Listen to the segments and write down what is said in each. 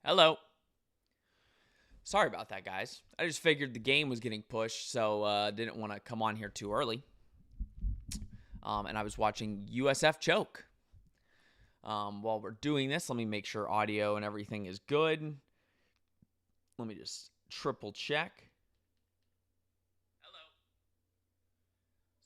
Hello. Sorry about that, guys. I just figured the game was getting pushed, so didn't want to come on here too early. And I was watching USF choke. While we're doing this, let me make sure audio and everything is good. Let me just triple check. Hello.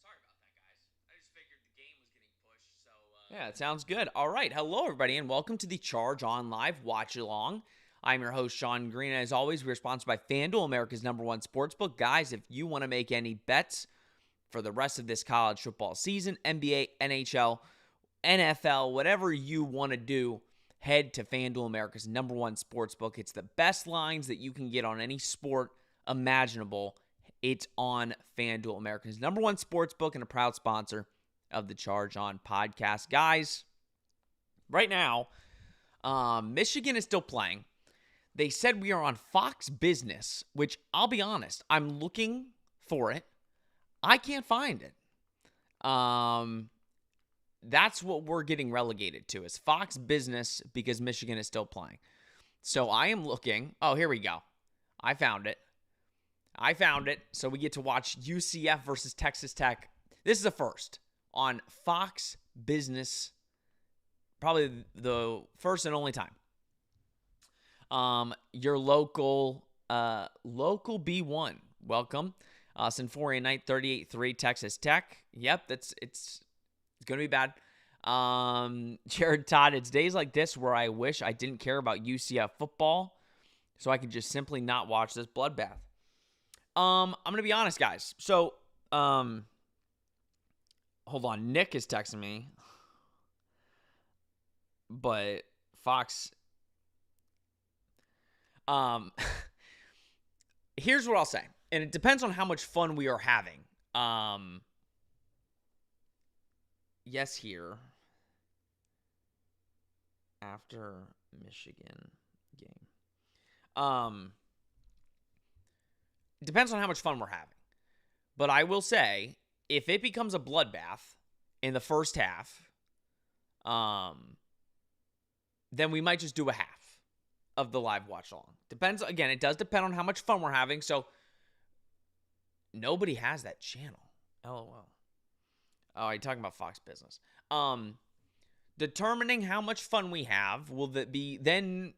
Sorry about that, guys. I just figured the game was getting pushed, so yeah, it sounds good. All right. Hello, everybody, and welcome to the Charge On Live Watch Along. I'm your host, Sean Green. As always, we're sponsored by FanDuel, America's #1 sportsbook. Guys, if you want to make any bets for the rest of this college football season, NBA, NHL, NFL, whatever you want to do, head to FanDuel, America's #1 sportsbook. It's the best lines that you can get on any sport imaginable. It's on FanDuel, America's #1 sportsbook, and a proud sponsor of the Charge On podcast. Guys, right now, Michigan is still playing. They said we are on Fox Business, which I'll be honest, I'm looking for it. I can't find it. That's what we're getting relegated to, is Fox Business, because Michigan is still playing. So I am looking. Oh, here we go. I found it. So we get to watch UCF versus Texas Tech. This is a first on Fox Business. Probably the first and only time. Your local B1. Welcome. Symphornia Night 38-3 Texas Tech. Yep, it's going to be bad. Jared Todd, it's days like this where I wish I didn't care about UCF football so I could just simply not watch this bloodbath. I'm going to be honest, guys. So, hold on. Nick is texting me. But Fox... here's what I'll say, and it depends on how much fun we are having. Yes, here after Michigan game. It depends on how much fun we're having. But I will say, if it becomes a bloodbath in the first half, then we might just do a half of the live watch along. Depends, again, it does depend on how much fun we're having. So nobody has that channel. LOL. Oh, are you talking about Fox Business? Determining how much fun we have will then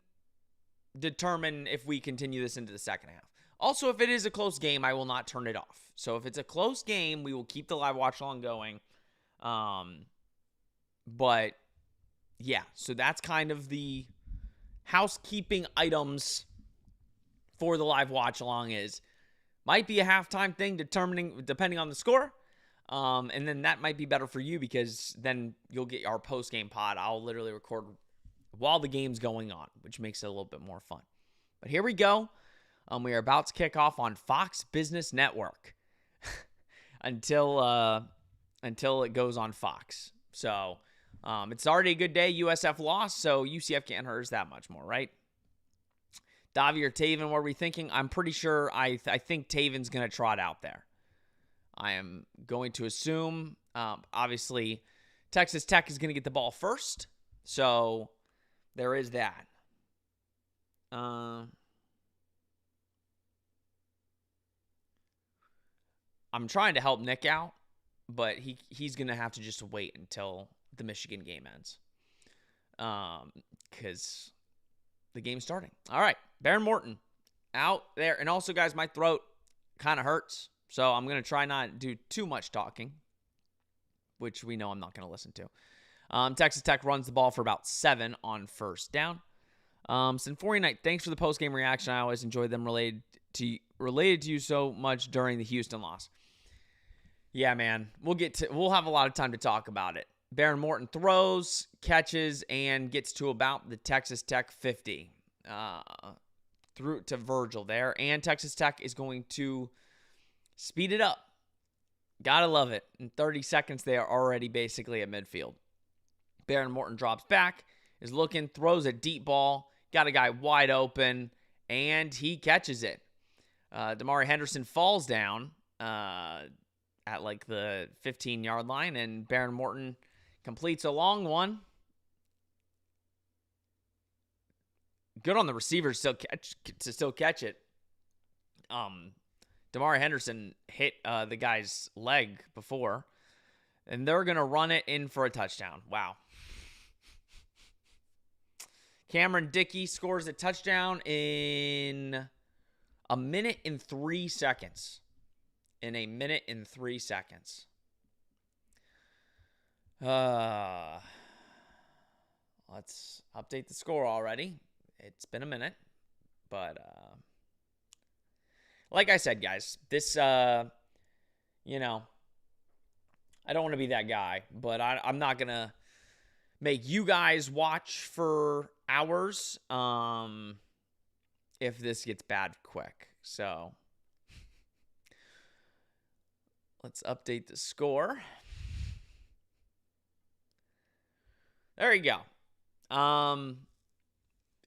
determine if we continue this into the second half. Also, if it is a close game, I will not turn it off. So if it's a close game, we will keep the live watch along going. But yeah, so that's kind of the housekeeping items for the live watch along. Is might be a halftime thing depending on the score. And then that might be better for you, because then you'll get our post-game pod. I'll literally record while the game's going on, which makes it a little bit more fun. But here we go. We are about to kick off on Fox Business Network until it goes on Fox. So it's already a good day. USF lost, so UCF can't hurt us that much more, right? Davi or Taven, what are we thinking? I'm pretty sure I think Taven's going to trot out there. I am going to assume, obviously, Texas Tech is going to get the ball first. So there is that. I'm trying to help Nick out, but he's going to have to just wait until the Michigan game ends. Because the game's starting. All right. Baron Morton out there. And also, guys, my throat kind of hurts. So I'm going to try not to do too much talking, which we know I'm not going to listen to. Texas Tech runs the ball for about 7 on first down. Symphornia Night, thanks for the post-game reaction. I always enjoy them related to you so much during the Houston loss. Yeah, man. We'll have a lot of time to talk about it. Baron Morton throws, catches, and gets to about the Texas Tech 50. Through to Virgil there. And Texas Tech is going to speed it up. Gotta love it. In 30 seconds, they are already basically at midfield. Baron Morton drops back, is looking, throws a deep ball, got a guy wide open, and he catches it. Damari Henderson falls down at like the 15-yard line, and Baron Morton completes a long one. good on the receivers to still catch it. Damari Henderson hit the guy's leg before, and they're going to run it in for a touchdown. Wow. Cameron Dickey scores a touchdown in a minute and 3 seconds. In a minute and 3 seconds. Let's update the score already. It's been a minute. But, like I said, guys, this, I don't want to be that guy, but I'm not going to make you guys watch for hours if this gets bad quick. So let's update the score. There you go.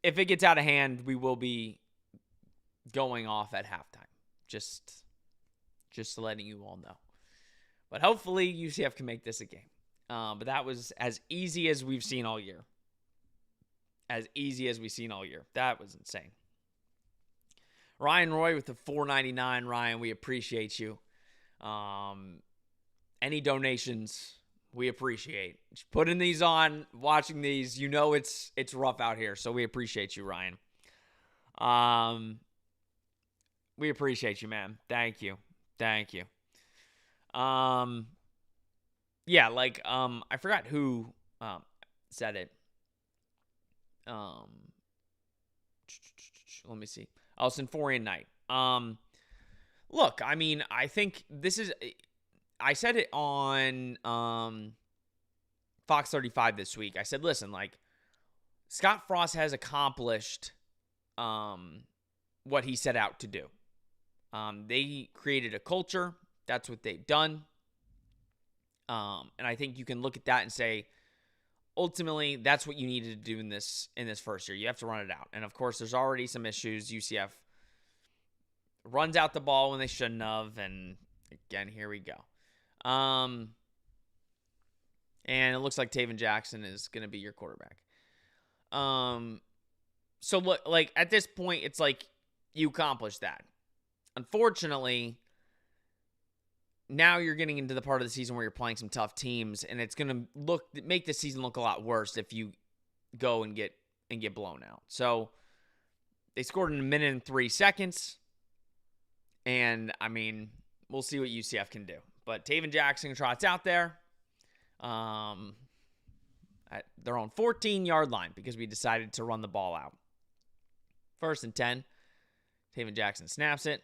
If it gets out of hand, we will be going off at halftime. Just letting you all know. But hopefully UCF can make this a game. But that was as easy as we've seen all year. As easy as we've seen all year. That was insane. Ryan Roy with the $4.99. Ryan, we appreciate you. Any donations, we appreciate. Just putting these on, watching these, it's rough out here. So we appreciate you, Ryan. We appreciate you, man. Thank you. Yeah, I forgot who said it. Let me see. Oh, Symphorian Night. Look, I mean, I think this is. I said it on Fox 35 this week. I said, listen, Scott Frost has accomplished what he set out to do. They created a culture. That's what they've done. And I think you can look at that and say, ultimately, that's what you needed to do in this first year. You have to run it out. And, of course, there's already some issues. UCF runs out the ball when they shouldn't have. And, again, here we go. And it looks like Taven Jackson is going to be your quarterback. So, look, at this point, it's you accomplished that. Unfortunately, now you're getting into the part of the season where you're playing some tough teams, and it's going to make the season look a lot worse if you go and get blown out. So they scored in a minute and 3 seconds, and I mean, we'll see what UCF can do. But Taven Jackson trots out there at their own 14-yard line because we decided to run the ball out. 1st and 10. Taven Jackson snaps it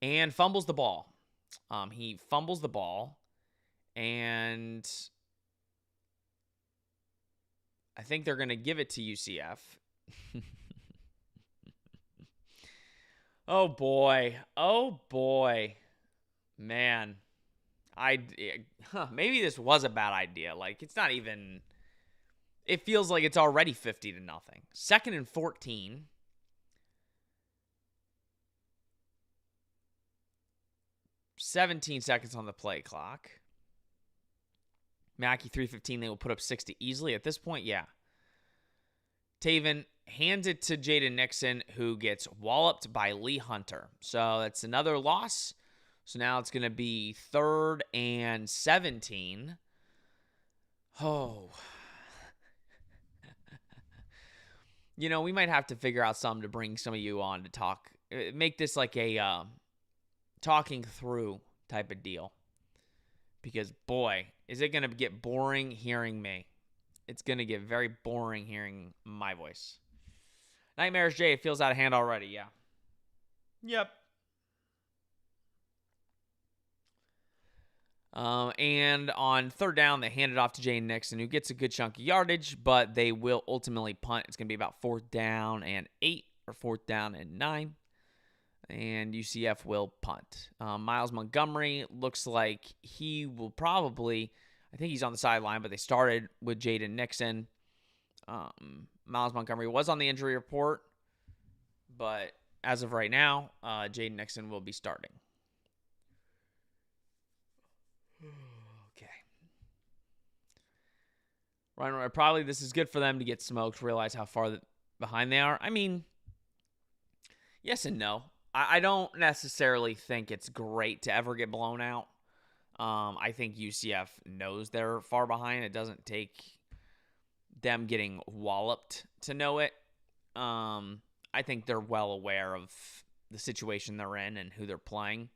and fumbles the ball. He fumbles the ball, and I think they're going to give it to UCF. Oh, boy. Man. Maybe this was a bad idea. It's not even... It feels like it's already 50-0. 2nd and 14. $17 seconds on the play clock. Mackey 3:15. They will put up 60 easily. At this point, yeah. Taven hands it to Jaden Nixon, who gets walloped by Lee Hunter. So that's another loss. So now it's going to be 3rd and 17. Oh. We might have to figure out something to bring some of you on to talk. Make this like a talking through type of deal. Because, boy, is it going to get boring hearing me. It's going to get very boring hearing my voice. Nightmares J, it feels out of hand already, yeah. Yep. And on 3rd down, they hand it off to Jane Nixon, who gets a good chunk of yardage, but they will ultimately punt. It's going to be about 4th down and 8 or 4th down and 9. And UCF will punt. Miles Montgomery looks like he will probably, I think he's on the sideline, but they started with Jaden Nixon. Miles Montgomery was on the injury report, but as of right now, Jaden Nixon will be starting. Okay. Ryan, probably this is good for them to get smoked, realize how far behind they are. I mean, yes and no. I don't necessarily think it's great to ever get blown out. I think UCF knows they're far behind. It doesn't take them getting walloped to know it. I think they're well aware of the situation they're in and who they're playing.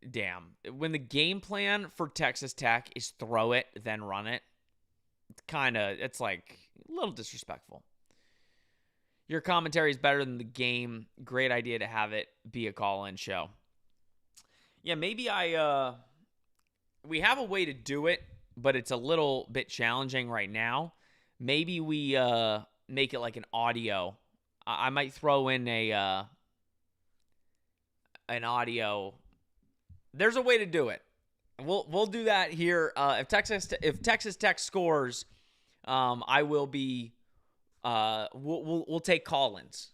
Damn. When the game plan for Texas Tech is throw it, then run it, it's like a little disrespectful. Your commentary is better than the game. Great idea to have it be a call-in show. Yeah, maybe we have a way to do it, but it's a little bit challenging right now. Maybe we make it like an audio. I might throw in an audio. There's a way to do it. We'll do that here. If Texas Tech scores, I will be. We'll take call-ins,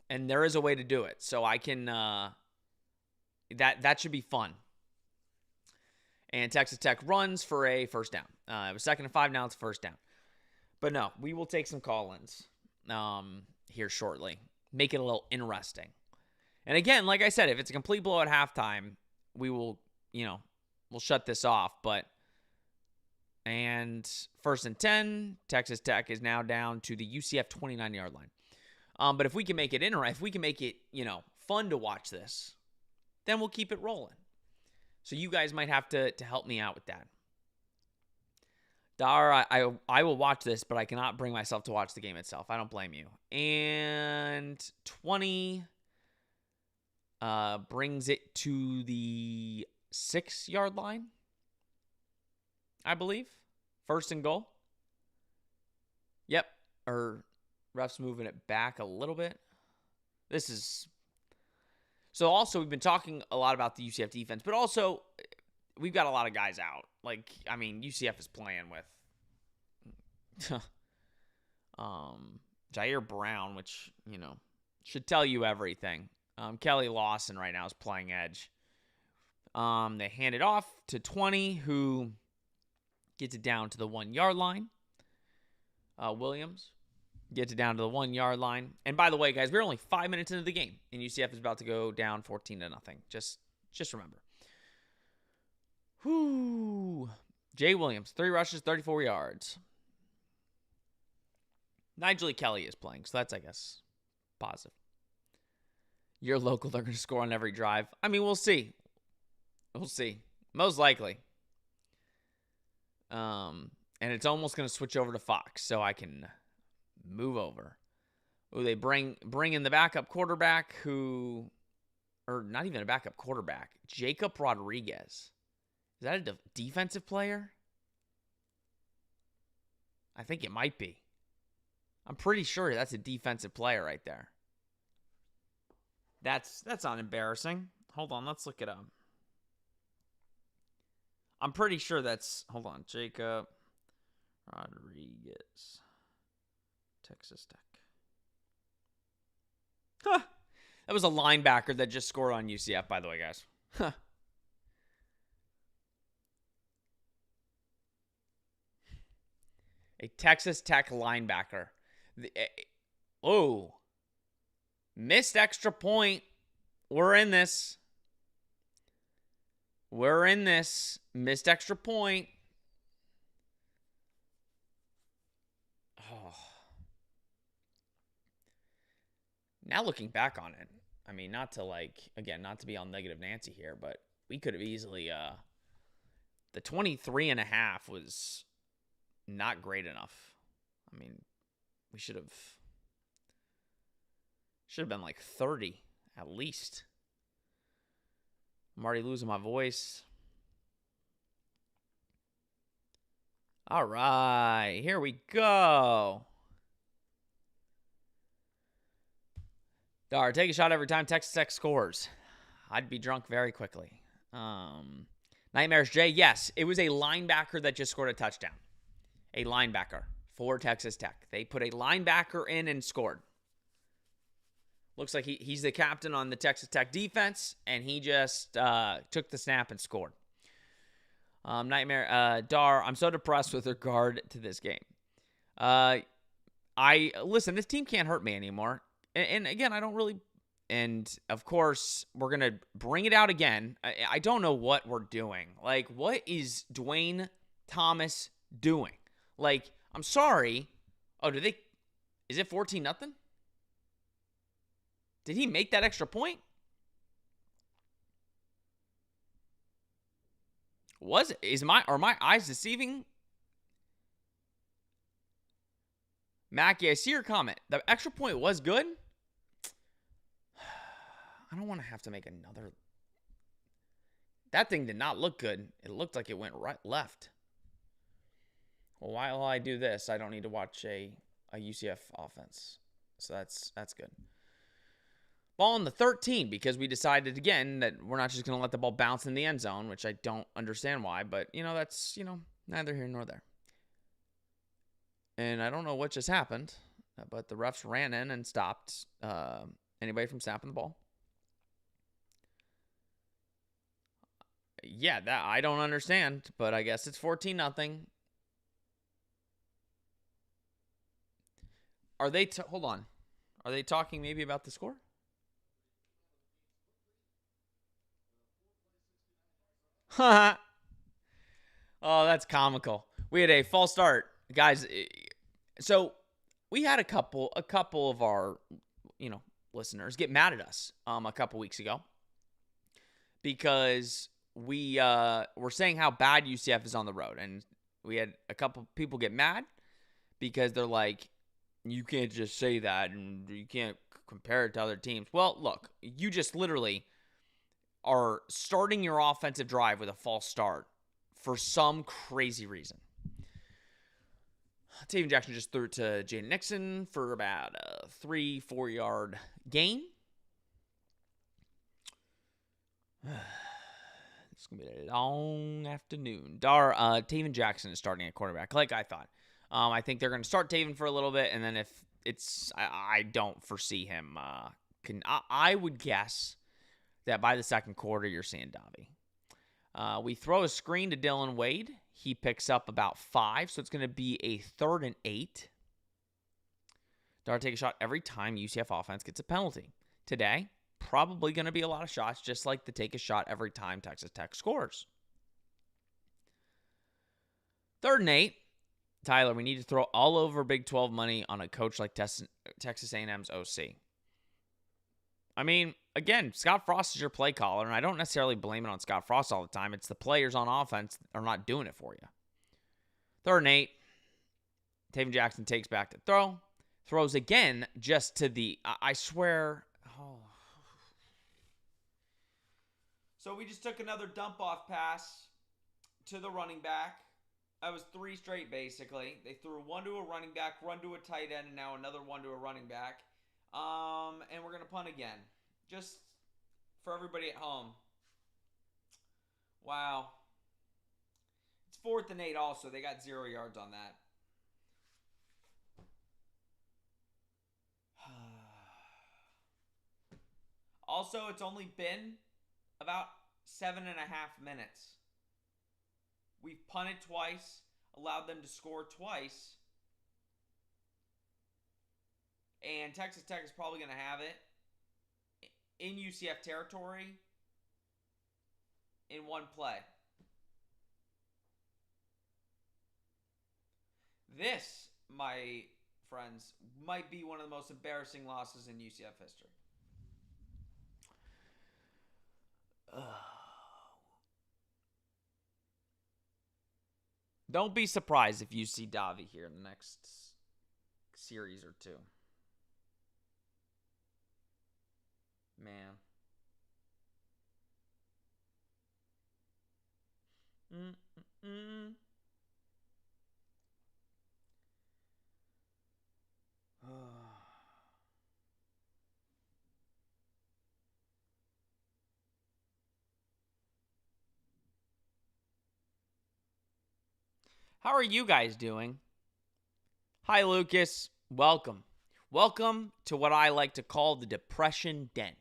and there is a way to do it. So I can. That should be fun. And Texas Tech runs for a first down. It was 2nd and 5. Now it's first down. But no, we will take some call-ins here shortly. Make it a little interesting. And again, like I said, if it's a complete blow at halftime, we will, we'll shut this off. And 1st and 10, Texas Tech is now down to the UCF 29-yard line. But if we can make it interesting, if we can make it, fun to watch this, then we'll keep it rolling. So you guys might have to help me out with that. Dar, I will watch this, but I cannot bring myself to watch the game itself. I don't blame you. And 20 brings it to the 6-yard line, I believe. 1st and goal. Yep. Or ref's moving it back a little bit. So also we've been talking a lot about the UCF defense, but also we've got a lot of guys out. UCF is playing with Jair Brown, which, should tell you everything. Kelly Lawson right now is playing edge. They hand it off to 20, who gets it down to the 1-yard line. Williams gets it down to the 1-yard line. And by the way, guys, we're only 5 minutes into the game, and UCF is about to go down 14-0. Just remember. Whoo. Jay Williams, 3 rushes, 34 yards. Nigel Kelly is playing, so that's, I guess, positive. You're local, they're going to score on every drive. I mean, we'll see. We'll see. Most likely. And it's almost going to switch over to Fox, so I can move over. Oh, they bring in the backup quarterback or not even a backup quarterback, Jacob Rodriguez. Is that a defensive player? I think it might be. I'm pretty sure that's a defensive player right there. That's not embarrassing. Hold on, let's look it up. I'm pretty sure hold on, Jacob Rodriguez, Texas Tech. Huh. That was a linebacker that just scored on UCF, by the way, guys. Huh. A Texas Tech linebacker. Missed extra point. We're in this. Missed extra point. Oh. Now looking back on it, I mean, not to be on negative Nancy here, but we could have easily, the 23.5 was not great enough. I mean, we should have been like 30 at least. I'm already losing my voice. All right, here we go. Dar, take a shot every time Texas Tech scores. I'd be drunk very quickly. Nightmares J, yes, it was a linebacker that just scored a touchdown. A linebacker for Texas Tech. They put a linebacker in and scored. Looks like he's the captain on the Texas Tech defense, and he just took the snap and scored. Dar, I'm so depressed with regard to this game. listen, this team can't hurt me anymore. And again, I don't really. And of course, we're going to bring it out again. I don't know what we're doing. Like, what is Dwayne Thomas doing? Like, I'm sorry. Oh, is it 14-0? Did he make that extra point? Are my eyes deceiving? Mackie, I see your comment. The extra point was good. I don't want to have to make another. That thing did not look good. It looked like it went left. Well, while I do this, I don't need to watch a UCF offense. So that's good. Ball in the 13 because we decided again that we're not just going to let the ball bounce in the end zone, which I don't understand why, but that's, neither here nor there. And I don't know what just happened, but the refs ran in and stopped anybody from snapping the ball. Yeah, that I don't understand, but I guess it's 14-0. Are they hold on. Are they talking maybe about the score? Oh, that's comical. We had a false start, guys. So we had a couple of our, listeners get mad at us a couple weeks ago because we were saying how bad UCF is on the road, and we had a couple people get mad because they're like, you can't just say that and you can't compare it to other teams. Well, look, you just literally are starting your offensive drive with a false start for some crazy reason. Taven Jackson just threw it to Jaden Nixon for about a 3-4 yard gain. It's going to be a long afternoon. Taven Jackson is starting at quarterback, like I thought. I think they're going to start Taven for a little bit, and then if I don't foresee him. I would guess that by the second quarter, you're seeing Davi. We throw a screen to Dylan Wade. He picks up about 5, so it's going to be a 3rd and 8. Dart take a shot every time UCF offense gets a penalty. Today, probably going to be a lot of shots, just like the take a shot every time Texas Tech scores. 3rd and 8. Tyler, we need to throw all over Big 12 money on a coach like Texas A&M's OC. I mean, again, Scott Frost is your play caller, and I don't necessarily blame it on Scott Frost all the time. It's the players on offense that are not doing it for you. 3rd and 8. Taven Jackson takes back the throw. Throws again just to the, I swear. Oh. So we just took another dump-off pass to the running back. That was 3 straight, basically. They threw one to a running back, run to a tight end, and now another one to a running back. And we're going to punt again. Just for everybody at home. Wow. It's 4th and 8 also. They got 0 yards on that. Also, it's only been about 7.5 minutes. We've punted twice, allowed them to score twice. And Texas Tech is probably going to have it in UCF territory in one play. This, my friends, might be one of the most embarrassing losses in UCF history. Don't be surprised if you see Davi here in the next series or 2. Man. How are you guys doing? Hi, Lucas. Welcome. Welcome to what I like to call the Depression Den,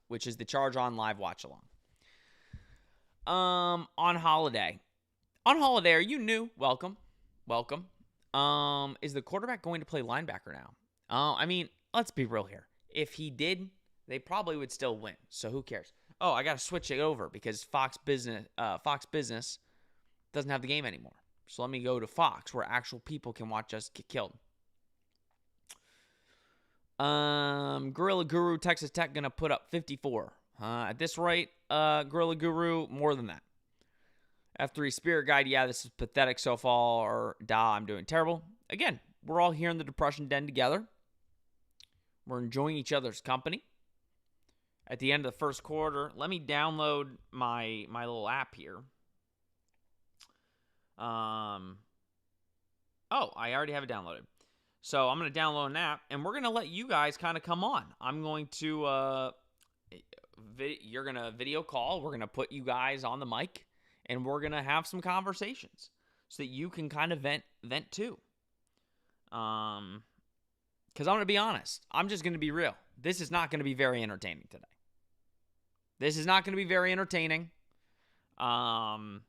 which is the Charge On Live watch along. On holiday. On holiday, are you new? Welcome. Welcome. Is the quarterback going to play linebacker now? I mean, let's be real here. If he did, they probably would still win. So who cares? Oh, I got to switch it over because Fox Business doesn't have the game anymore. So let me go to Fox where actual people can watch us get killed. Gorilla Guru, Texas Tech going to put up 54. At this rate, Gorilla Guru, more than that. F3 Spirit Guide, yeah, this is pathetic so far. I'm doing terrible. Again, we're all here in the depression den together. We're enjoying each other's company. At the end of the first quarter, let me download my little app here. I already have it downloaded. So I'm going to download an app, and we're going to let you guys kind of come on. I'm going to, you're going to video call. We're going to put you guys on the mic, and we're going to have some conversations so that you can kind of vent too. Because I'm going to be honest. I'm just going to be real. This is not going to be very entertaining today. This is not going to be very entertaining. I'm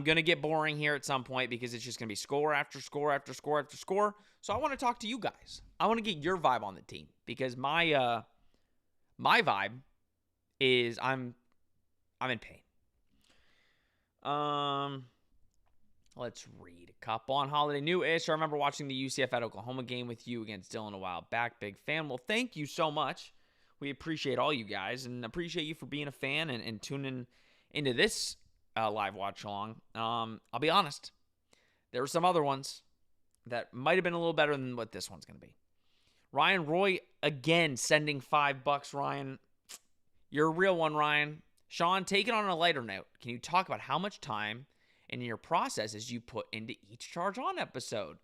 going to get boring here at some point because it's just going to be score after score after score after score. So I want to talk to you guys. I want to get your vibe on the team because my vibe is I'm in pain. Let's read a couple on holiday new-ish. I remember watching the UCF at Oklahoma game with you against Dylan a while back. Big fan. Well, thank you so much. We appreciate all you guys and appreciate you for being a fan and tuning into this live watch along. I'll be honest. There were some other ones that might have been a little better than what this one's going to be. Ryan Roy, again, sending $5. Ryan, you're a real one, Ryan. Sean, take it on a lighter note. Can you talk about how much time and your processes you put into each Charge On episode?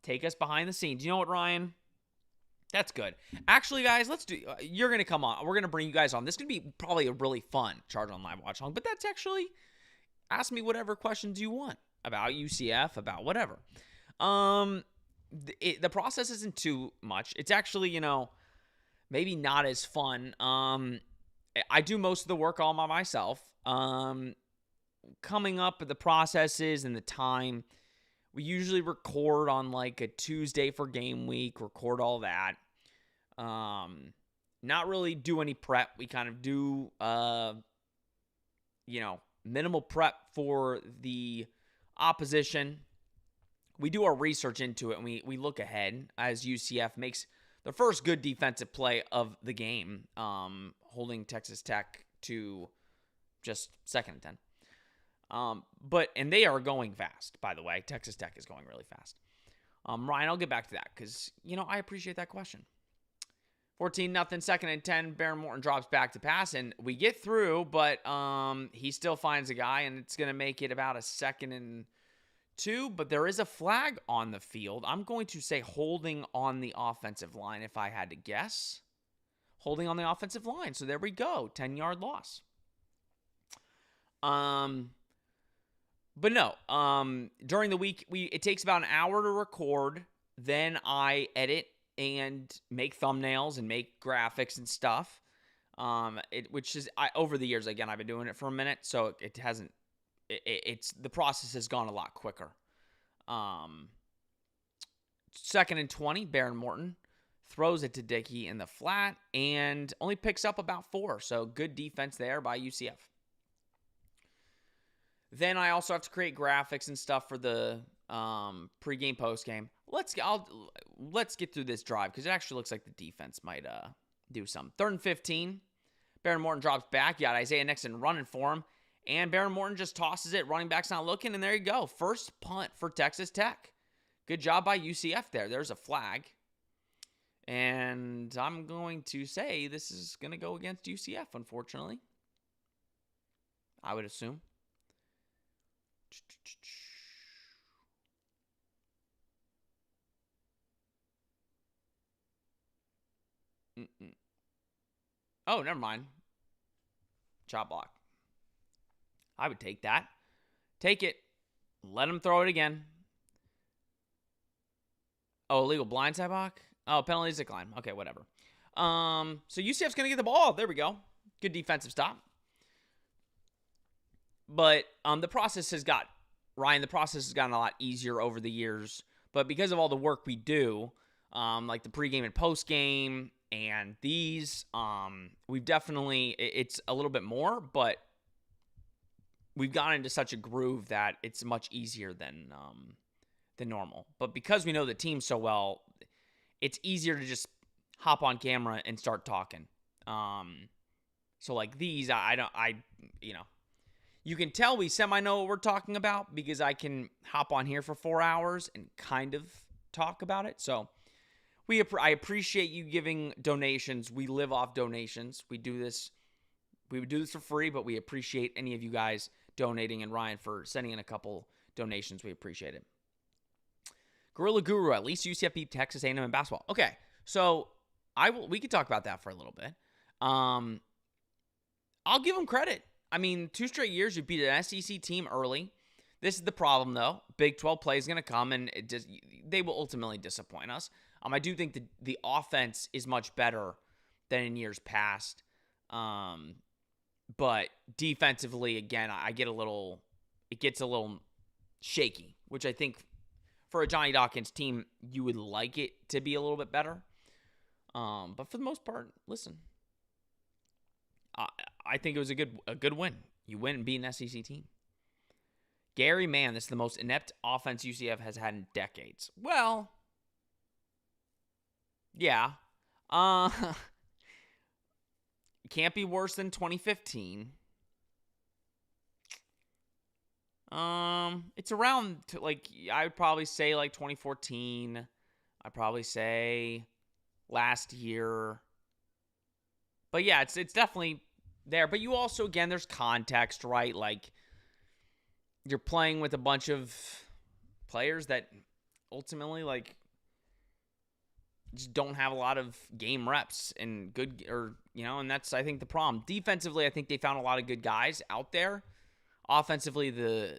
Take us behind the scenes. You know what, Ryan? That's good. Actually, guys, you're going to come on. We're going to bring you guys on. This is going to be probably a really fun Charge On live watch along, but that's actually, ask me whatever questions you want about UCF, about whatever. The process isn't too much. It's actually, maybe not as fun. I do most of the work all by myself. Coming up with the processes and the time, we usually record on like a Tuesday for game week, record all that. Not really do any prep. We kind of do, minimal prep for the opposition. We do our research into it, and we look ahead as UCF makes the first good defensive play of the game, holding Texas Tech to just 2nd and 10. And they are going fast, by the way. Texas Tech is going really fast. Ryan, I'll get back to that because, I appreciate that question. 14-0, 2nd and 10. Baron Morton drops back to pass, and we get through, but he still finds a guy, and it's going to make it about a 2nd and 2, but there is a flag on the field. I'm going to say holding on the offensive line if I had to guess. Holding on the offensive line. So there we go. 10-yard loss. But no, during the week, it takes about an hour to record. Then I edit and make thumbnails and make graphics and stuff. Over the years, again, I've been doing it for a minute, so it hasn't. It's the process has gone a lot quicker. 2nd and 20, Baron Morton throws it to Dickey in the flat and only picks up about 4. So good defense there by UCF. Then I also have to create graphics and stuff for the pregame, postgame. Let's get through this drive because it actually looks like the defense might do something. 3rd and 15. Baron Morton drops back. You got Isaiah Nixon running for him. And Baron Morton just tosses it. Running back's not looking, and there you go. First punt for Texas Tech. Good job by UCF there. There's a flag. And I'm going to say this is going to go against UCF, unfortunately. I would assume. Oh, never mind. Chop block. I would take that. Take it. Let him throw it again. Oh, illegal blindside block? Oh, penalty decline. Okay, whatever. So UCF's going to get the ball. There we go. Good defensive stop. But the process has gotten a lot easier over the years But because of all the work we do, like the pregame and postgame and these, we've definitely, it's a little bit more, but we've gotten into such a groove that it's much easier than normal. But because we know the team so well, it's easier to just hop on camera and start talking. So like these, you can tell we semi know what we're talking about because I can hop on here for 4 hours and kind of talk about it. So I appreciate you giving donations. We live off donations. We do this for free, but we appreciate any of you guys donating, and Ryan for sending in a couple donations. We appreciate it. Gorilla Guru, at least UCF beat Texas A&M in basketball. Okay, so we could talk about that for a little bit. I'll give them credit. I mean, 2 straight years you beat an SEC team early. This is the problem, though. Big 12 play is going to come, and they will ultimately disappoint us. I do think the offense is much better than in years past. But defensively, again, it gets a little shaky, which I think for a Johnny Dawkins team, you would like it to be a little bit better. But for the most part, listen, I think it was a good win. You win and beat an SEC team. Gary, man, this is the most inept offense UCF has had in decades. Well, yeah. Can't be worse than 2015. It's around I would probably say like 2014. I'd probably say last year. But yeah, it's definitely there. But you also, again, there's context, right? Like you're playing with a bunch of players that ultimately just don't have a lot of game reps and and that's, I think, the problem. Defensively, I think they found a lot of good guys out there. Offensively, they're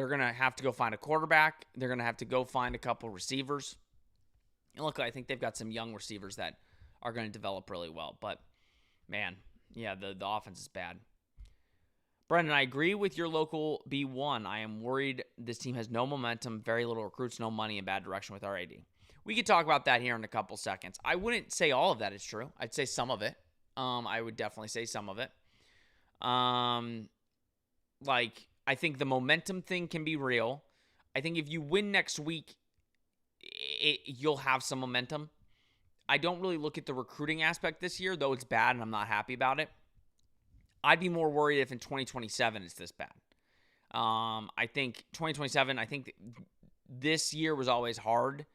going to have to go find a quarterback. They're going to have to go find a couple receivers. And look, I think they've got some young receivers that are going to develop really well. But, man, yeah, the offense is bad. Brendan, I agree with your local B1. I am worried this team has no momentum, very little recruits, no money, and bad direction with our AD. We could talk about that here in a couple seconds. I wouldn't say all of that is true. I'd say some of it. I would definitely say some of it. I think the momentum thing can be real. I think if you win next week, you'll have some momentum. I don't really look at the recruiting aspect this year, though it's bad and I'm not happy about it. I'd be more worried if in 2027 it's this bad. I think 2027, this year was always hard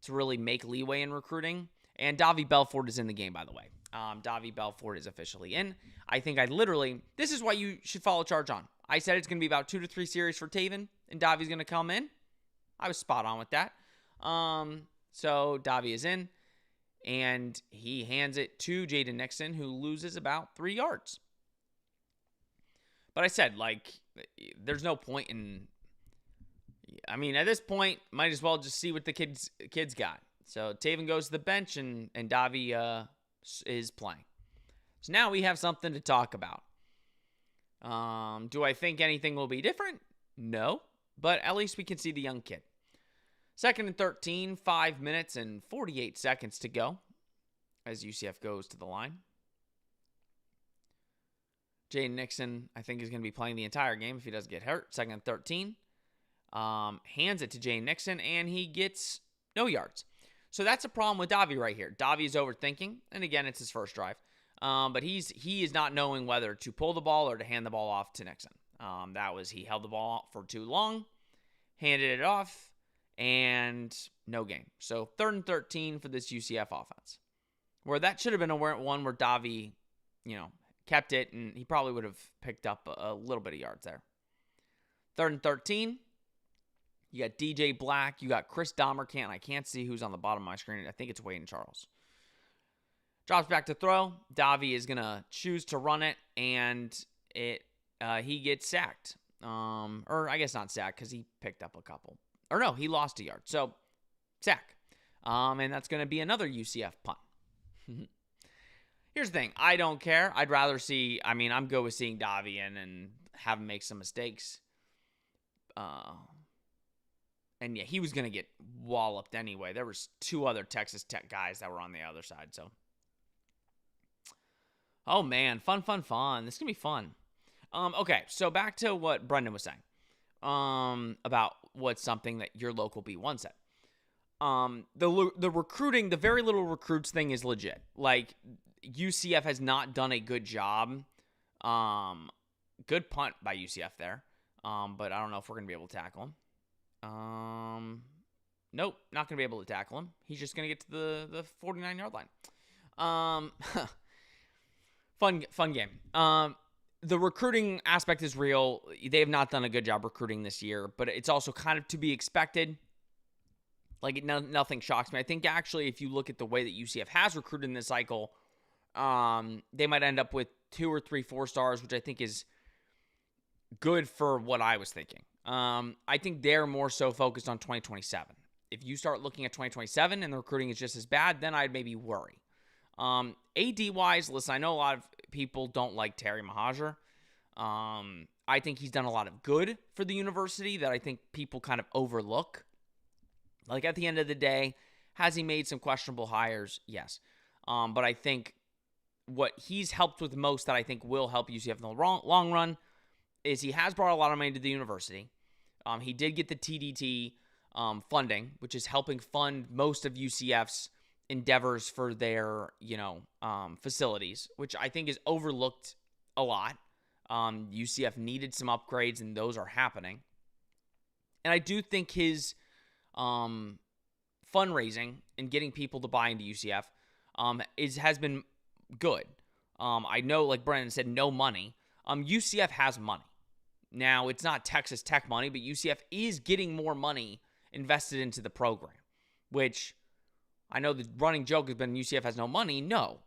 to really make leeway in recruiting. And Davi Belfort is in the game, by the way. Davi Belfort is officially in. I think this is why you should follow Charge On. I said it's going to be about 2 to 3 series for Taven, and Davi's going to come in. I was spot on with that. So Davi is in, and he hands it to Jaden Nixon, who loses about 3 yards. But I said, there's no point at this point, might as well just see what the kids got. So Taven goes to the bench, and Davi is playing. So now we have something to talk about. Do I think anything will be different? No, but at least we can see the young kid. 2nd and 13, 5 minutes and 48 seconds to go as UCF goes to the line. Jaden Nixon, I think, is going to be playing the entire game if he doesn't get hurt. 2nd and 13. Hands it to Jaden Nixon, and he gets no yards. So that's a problem with Davi right here. Davi is overthinking, and again, it's his first drive. But he is not knowing whether to pull the ball or to hand the ball off to Nixon. He held the ball for too long, handed it off, and no gain. So 3rd and 13 for this UCF offense. Where that should have been one where Davi, kept it, and he probably would have picked up a little bit of yards there. 3rd and 13. You got DJ Black. You got Chris Dahmer. I can't see who's on the bottom of my screen. I think it's Wade and Charles. Drops back to throw. Davi is going to choose to run it, and he gets sacked. Or I guess not sacked because he picked up a couple. Or no, he lost a yard. So, sack. And that's going to be another UCF punt. Here's the thing. I don't care. I'd rather see, I'm good with seeing Davi in and have him make some mistakes. And yeah, he was going to get walloped anyway. There was 2 other Texas Tech guys that were on the other side. So, oh man, fun. This is going to be fun. Okay, so back to what Brendan was saying about what's something that your local B1 said. The recruiting, the very little recruits thing is legit. Like, UCF has not done a good job. Good punt by UCF there. But I don't know if we're going to be able to tackle him. Nope, not going to be able to tackle him. He's just going to get to the 49-yard line. Fun game. The recruiting aspect is real. They have not done a good job recruiting this year, but it's also kind of to be expected. Like, nothing shocks me. I think actually, if you look at the way that UCF has recruited in this cycle, they might end up with 2 or 3 4-stars, which I think is good for what I was thinking. I think they're more so focused on 2027. If you start looking at 2027 and the recruiting is just as bad, then I'd maybe worry. AD-wise, listen, I know a lot of people don't like Terry Mahajer. I think he's done a lot of good for the university that I think people kind of overlook. Like, at the end of the day, has he made some questionable hires? Yes. But I think what he's helped with most that I think will help UCF in the long run is he has brought a lot of money to the university. He did get the TDT funding, which is helping fund most of UCF's endeavors for their, facilities, which I think is overlooked a lot. UCF needed some upgrades, and those are happening. And I do think his fundraising and getting people to buy into UCF has been good. I know, like Brendan said, no money. UCF has money. Now, it's not Texas Tech money, but UCF is getting more money invested into the program, which I know the running joke has been UCF has no money. No,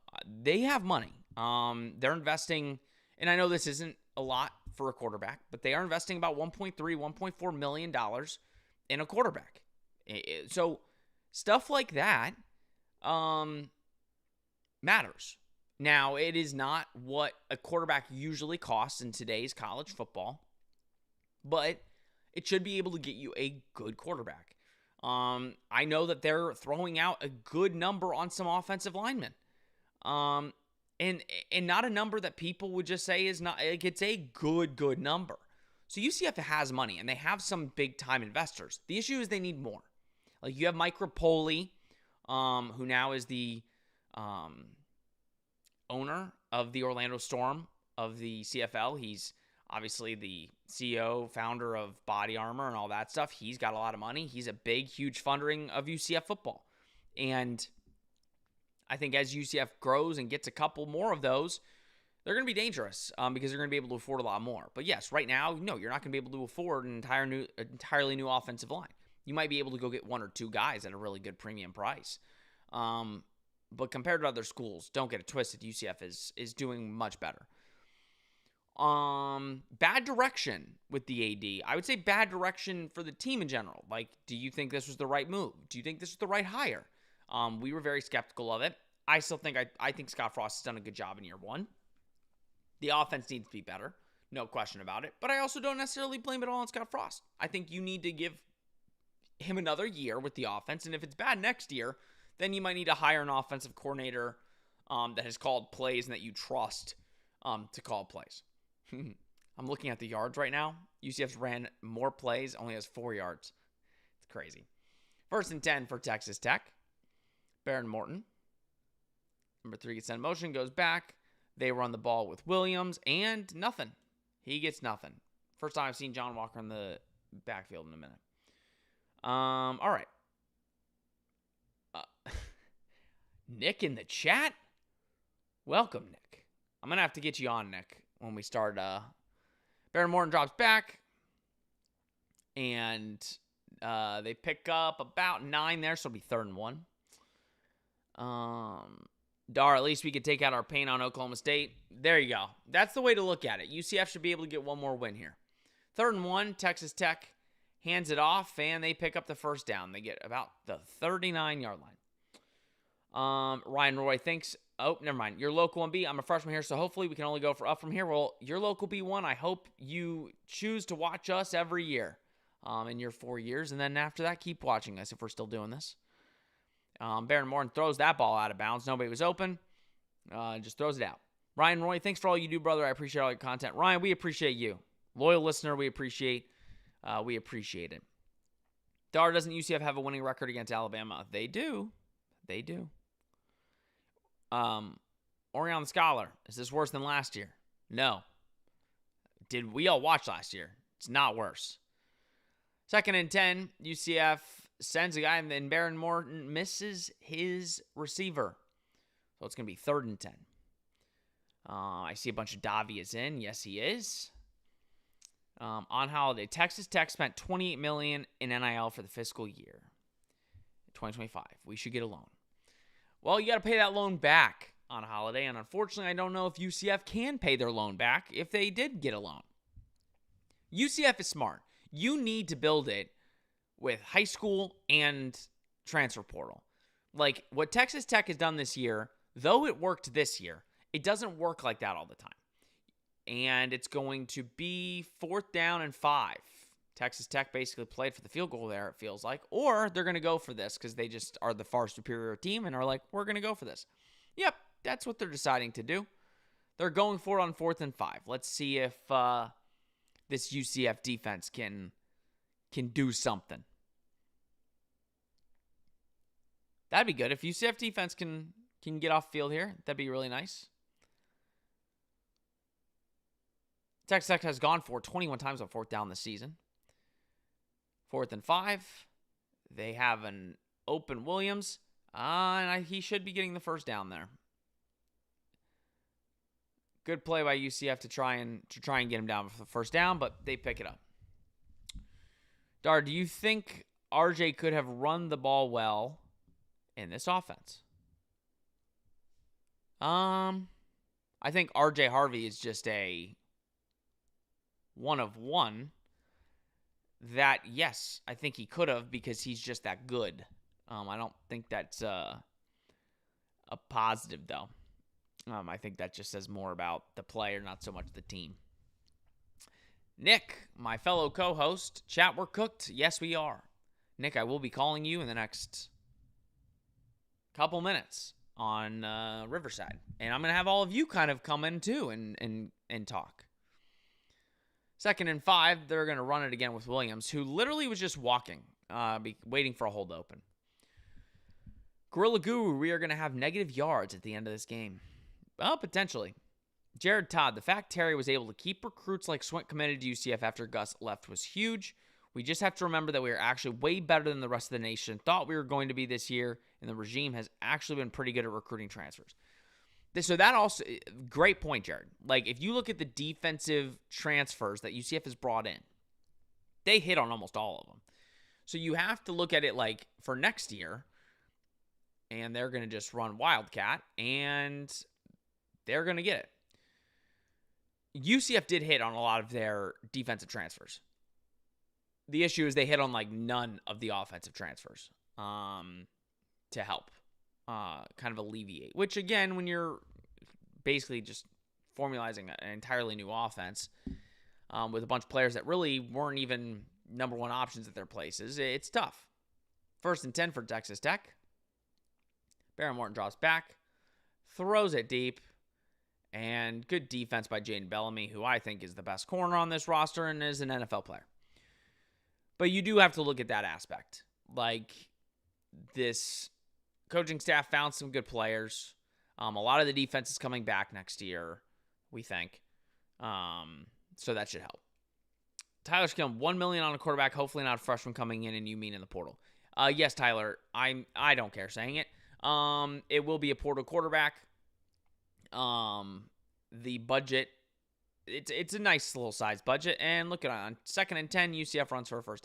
they have money. They're investing, and I know this isn't a lot for a quarterback, but they are investing about $1.3, $1.4 million in a quarterback. So stuff like that matters. Now, it is not what a quarterback usually costs in today's college football, but it should be able to get you a good quarterback. I know that they're throwing out a good number on some offensive linemen. And not a number that people would just say is not, like, it's a good number. So UCF has money, and they have some big-time investors. The issue is they need more. Like, you have Mike Rapoli, who now is the owner of the Orlando Storm of the CFL. He's obviously the CEO, founder of Body Armor and all that stuff. He's got a lot of money. He's a big, huge funding of UCF football. And I think as UCF grows and gets a couple more of those, they're going to be dangerous because they're going to be able to afford a lot more. But yes, right now, no, you're not going to be able to afford an entirely new offensive line. You might be able to go get 1 or 2 guys at a really good premium price. But compared to other schools, don't get it twisted. UCF is doing much better. Bad direction with the AD. I would say bad direction for the team in general. Like, do you think this was the right move? Do you think this was the right hire? We were very skeptical of it. I still think I think Scott Frost has done a good job in year 1. The offense needs to be better, no question about it. But I also don't necessarily blame it all on Scott Frost. I think you need to give him another year with the offense, and if it's bad next year, then you might need to hire an offensive coordinator that has called plays and that you trust to call plays. I'm looking at the yards right now. UCF's ran more plays, only has 4 yards. It's crazy. 1st and 10 for Texas Tech. Baron Morton. Number 3 gets sent in motion, goes back. They run the ball with Williams, and nothing. He gets nothing. First time I've seen John Walker in the backfield in a minute. All right. Nick in the chat? Welcome, Nick. I'm going to have to get you on, Nick, when we start. Baron Morton drops back, and they pick up about 9 there, so it'll be 3rd and 1. Dar, at least we could take out our pain on Oklahoma State. There you go. That's the way to look at it. UCF should be able to get 1 more win here. 3rd and 1, Texas Tech hands it off, and they pick up the 1st down. They get about the 39-yard line. Ryan Roy thinks, oh, never mind. You're local 1B. I'm a freshman here, so hopefully we can only go for up from here. Well, you're local B1. I hope you choose to watch us every year. in your 4 years. And then after that, keep watching us if we're still doing this. Baron Morton throws that ball out of bounds. Nobody was open. Just throws it out. Ryan Roy, thanks for all you do, brother. I appreciate all your content. Ryan, we appreciate you. Loyal listener, we appreciate it. Dar, doesn't UCF have a winning record against Alabama? They do. Orion the Scholar, is this worse than last year? No. Did we all watch last year? It's not worse. 2nd and 10, UCF sends a guy, and then Baron Morton misses his receiver. So it's going to be 3rd and 10. I see a bunch of Davi is in. Yes, he is. On holiday, Texas Tech spent $28 million in NIL for the fiscal year 2025. We should get a loan. Well, you got to pay that loan back on holiday, and unfortunately, I don't know if UCF can pay their loan back if they did get a loan. UCF is smart. You need to build it with high school and transfer portal. Like what Texas Tech has done this year, though it worked this year, it doesn't work like that all the time. And it's going to be 4th down and 5. Texas Tech basically played for the field goal there, it feels like. Or they're going to go for this because they just are the far superior team and are like, we're going to go for this. Yep, that's what they're deciding to do. They're going for it on 4th and 5. Let's see if this UCF defense can do something. That'd be good. If UCF defense can get off field here, that'd be really nice. Texas Tech has gone for 21 times on 4th down this season. 4th and 5. They have an open Williams. And he should be getting the 1st down there. Good play by UCF to try and get him down for the 1st down, but they pick it up. Dar, do you think RJ could have run the ball well in this offense? I think RJ Harvey is just a one of one that, yes, I think he could have because he's just that good. I don't think that's a positive, though. I think that just says more about the player, not so much the team. Nick, my fellow co-host, chat, we're cooked. Yes, we are. Nick, I will be calling you in the next couple minutes on Riverside. And I'm going to have all of you kind of come in, too, and talk. 2nd and 5, they're going to run it again with Williams, who literally was just walking, waiting for a hold open. Gorilla Guru, we are going to have negative yards at the end of this game. Well, potentially. Jared Todd, the fact Terry was able to keep recruits like Swint committed to UCF after Gus left was huge. We just have to remember that we are actually way better than the rest of the nation thought we were going to be this year, and the regime has actually been pretty good at recruiting transfers. So that also, great point, Jared. Like, if you look at the defensive transfers that UCF has brought in, they hit on almost all of them. So you have to look at it like for next year, and they're going to just run Wildcat, and they're going to get it. UCF did hit on a lot of their defensive transfers. The issue is they hit on like none of the offensive transfers to help kind of alleviate. Which, again, when you're basically just formalizing an entirely new offense with a bunch of players that really weren't even number one options at their places, it's tough. 1st and 10 for Texas Tech. Baron Morton drops back, throws it deep, and good defense by Jaden Bellamy, who I think is the best corner on this roster and is an NFL player. But you do have to look at that aspect. Like, this coaching staff found some good players. A lot of the defense is coming back next year, we think. So that should help. Tyler Skillum, $1 million on a quarterback, hopefully not a freshman coming in and you mean in the portal. Yes, Tyler, I don't care saying it. It will be a portal quarterback. The budget, it's a nice little size budget, and look at it, on 2nd and 10, UCF runs for a 1st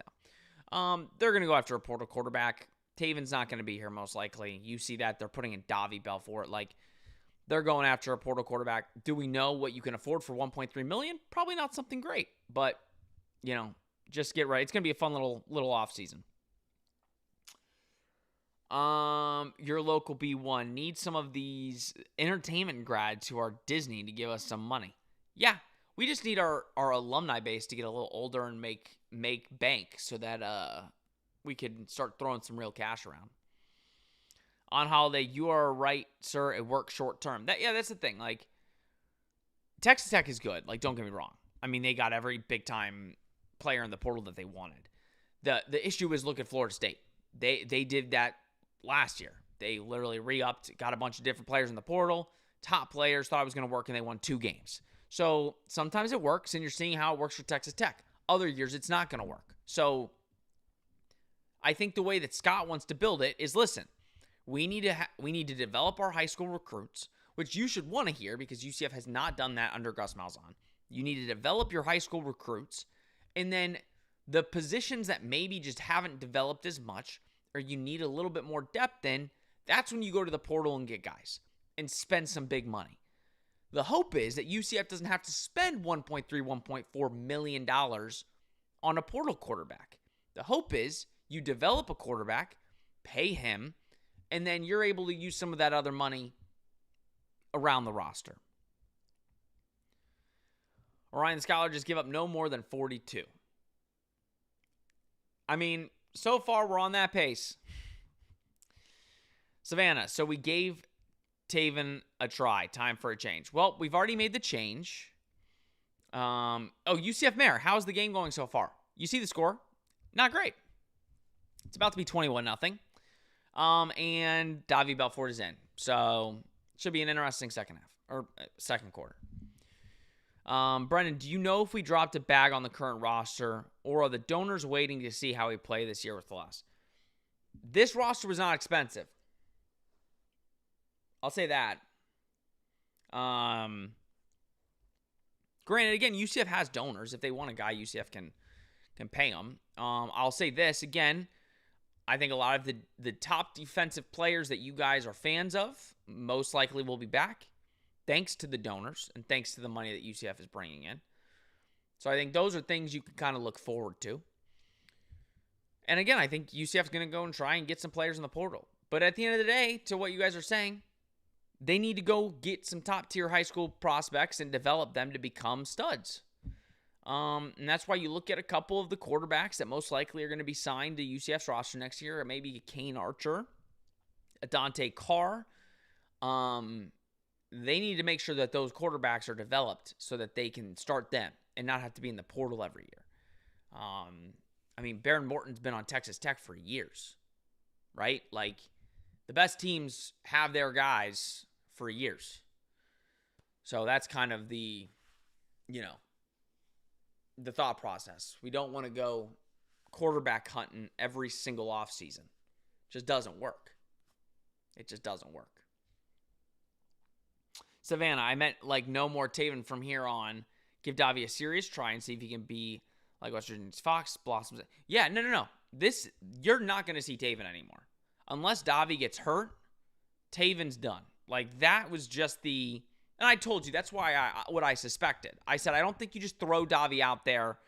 down. They're going to go after a portal quarterback. Taven's not going to be here most likely. You see that they're putting in Davi Bell for it. Like, they're going after a portal quarterback. Do we know what you can afford for $1.3 million? Probably not something great, but just get right. It's going to be a fun little off season. Your local B1 needs some of these entertainment grads who are Disney to give us some money. Yeah, we just need our alumni base to get a little older and make make bank so that we can start throwing some real cash around. On Holiday, you are right, sir. It works short term. That's the thing. Like, Texas Tech is good. Like, don't get me wrong. I mean, they got every big time player in the portal that they wanted. The issue is, look at Florida State. They did that last year. They literally re-upped, got a bunch of different players in the portal. Top players thought it was going to work, and they won 2 games. So sometimes it works, and you're seeing how it works for Texas Tech. Other years, it's not going to work. So I think the way that Scott wants to build it is, listen, we need to develop our high school recruits, which you should want to hear because UCF has not done that under Gus Malzahn. You need to develop your high school recruits, and then the positions that maybe just haven't developed as much or you need a little bit more depth in, that's when you go to the portal and get guys and spend some big money. The hope is that UCF doesn't have to spend $1.3, $1.4 million on a portal quarterback. The hope is you develop a quarterback, pay him, and then you're able to use some of that other money around the roster. Orion Scholar just give up no more than 42. I mean, so far we're on that pace. Savannah, so we gave Taven a try. Time for a change. Well, we've already made the change. UCF Mare, how's the game going so far? You see the score? Not great. It's about to be 21-0. And Davi Belfort is in. So, it should be an interesting second half, or second quarter. Brendan, do you know if we dropped a bag on the current roster, or are the donors waiting to see how we play this year with the loss? This roster was not expensive. I'll say that. Granted, again, UCF has donors. If they want a guy, UCF can pay him. I'll say this again. I think a lot of the top defensive players that you guys are fans of most likely will be back, thanks to the donors and thanks to the money that UCF is bringing in. So I think those are things you can kind of look forward to. And again, I think UCF is going to go and try and get some players in the portal. But at the end of the day, to what you guys are saying, they need to go get some top-tier high school prospects and develop them to become studs. And that's why you look at a couple of the quarterbacks that most likely are going to be signed to UCF's roster next year, or maybe a Kane Archer, a Dante Carr. They need to make sure that those quarterbacks are developed so that they can start them and not have to be in the portal every year. I mean, Baron Morton's been on Texas Tech for years, right? Like, the best teams have their guys for years. So that's kind of the thought process. We don't want to go quarterback hunting every single offseason. It just doesn't work. It just doesn't work. Savannah, I meant like no more Taven from here on. Give Davi a serious try and see if he can be like West Virginia's Fox blossoms. Yeah, no. You're not going to see Taven anymore. Unless Davi gets hurt, Taven's done. Like, that was just and I told you, that's why what I suspected. I said, I don't think you just throw Davi out there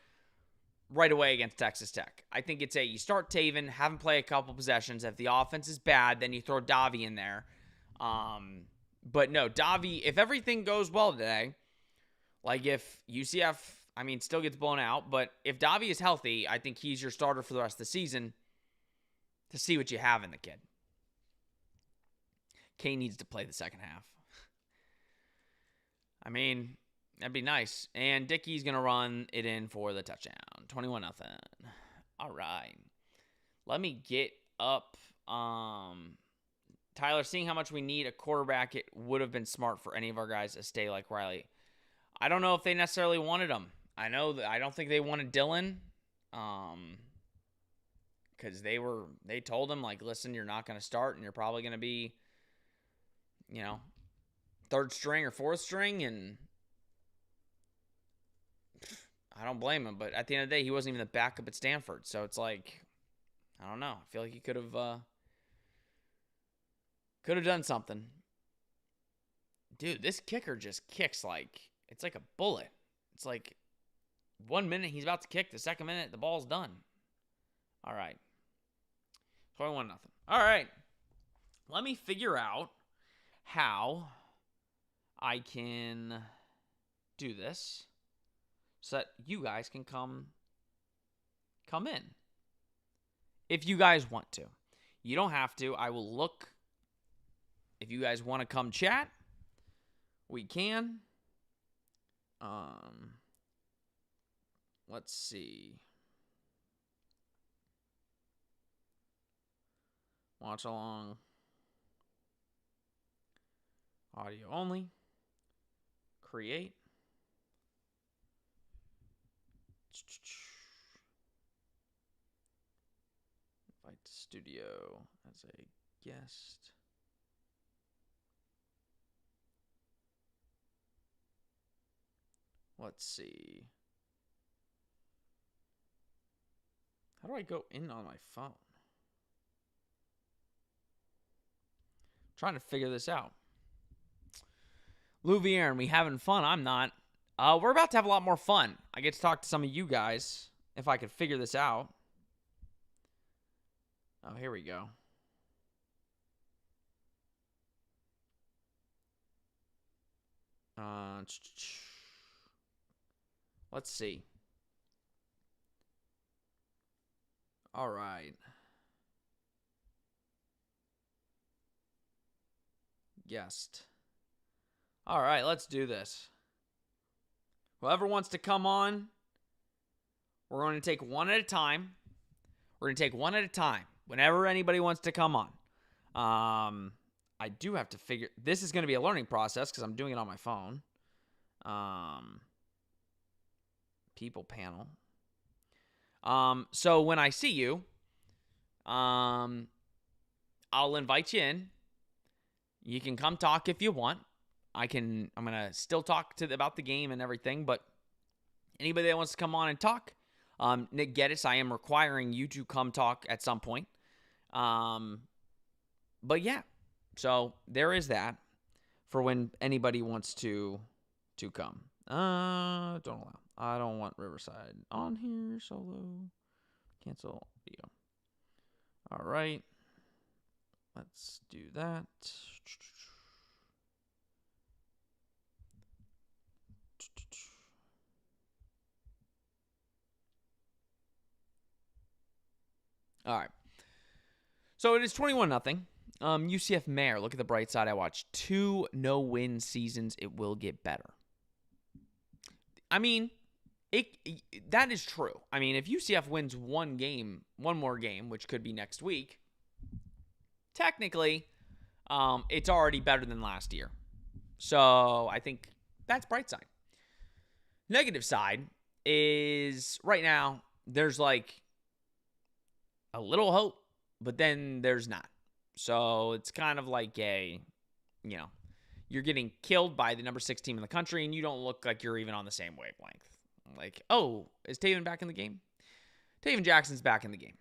right away against Texas Tech. I think it's you start Taven, have him play a couple possessions. If the offense is bad, then you throw Davi in there. But no, Davi, if everything goes well today, like if UCF, still gets blown out, but if Davi is healthy, I think he's your starter for the rest of the season to see what you have in the kid. Kane needs to play the second half. That'd be nice. And Dickey's going to run it in for the touchdown. 21-0. All right. Let me get up. Tyler, seeing how much we need a quarterback, it would have been smart for any of our guys to stay like Riley. I don't know if they necessarily wanted him. I don't think they wanted Dylan. Because they told him, like, listen, you're not going to start, and you're probably going to be, third string or fourth string, and I don't blame him. But at the end of the day, he wasn't even the backup at Stanford, so it's like, I don't know. I feel like he could have done something. Dude, this kicker just kicks it's like a bullet. It's like 1 minute he's about to kick, the second minute the ball's done. All right. 21-0. All right. Let me figure out how I can do this so that you guys can come come in. If you guys want to. You don't have to. I will look. If you guys want to come chat, we can. Let's see. Watch along. Audio only. Create. Invite to studio as a guest. Let's see. How do I go in on my phone? Trying to figure this out. Louvier, and we having fun? I'm not. We're about to have a lot more fun. I get to talk to some of you guys if I could figure this out. Oh, here we go. Let's see. All right. Guest. All right, let's do this. Whoever wants to come on, we're going to take one at a time. We're going to take one at a time. Whenever anybody wants to come on. I do have to figure... This is going to be a learning process because I'm doing it on my phone. People panel. So when I see you, I'll invite you in. You can come talk if you want. I'm going to still talk about the game and everything, but anybody that wants to come on and talk, Nick Geddes, I am requiring you to come talk at some point. But yeah, so there is that for when anybody wants to come. Don't allow. I don't want Riverside on here. Solo. Cancel video. All right. Let's do that. All right. So it is 21-0. UCF Mayor, look at the bright side. I watched 2 no-win seasons. It will get better. I mean, that is true. I mean, if UCF wins one more game, which could be next week, technically, it's already better than last year. So I think that's bright side. Negative side is right now there's like a little hope, but then there's not. So it's kind of like you're getting killed by the number 6 team in the country, and you don't look like you're even on the same wavelength. Like, oh, is Taven back in the game? Taven Jackson's back in the game.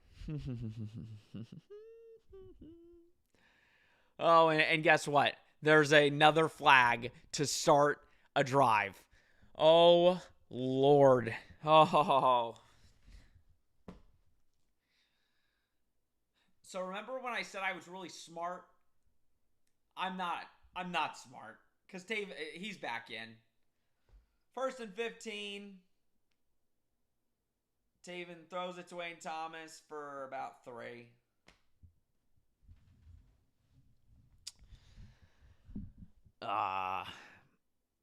Oh, and guess what? There's another flag to start a drive. Oh, Lord. Oh. So remember when I said I was really smart? I'm not smart. Because Taven, he's back in. 1st and 15. Taven throws it to Wayne Thomas for about 3.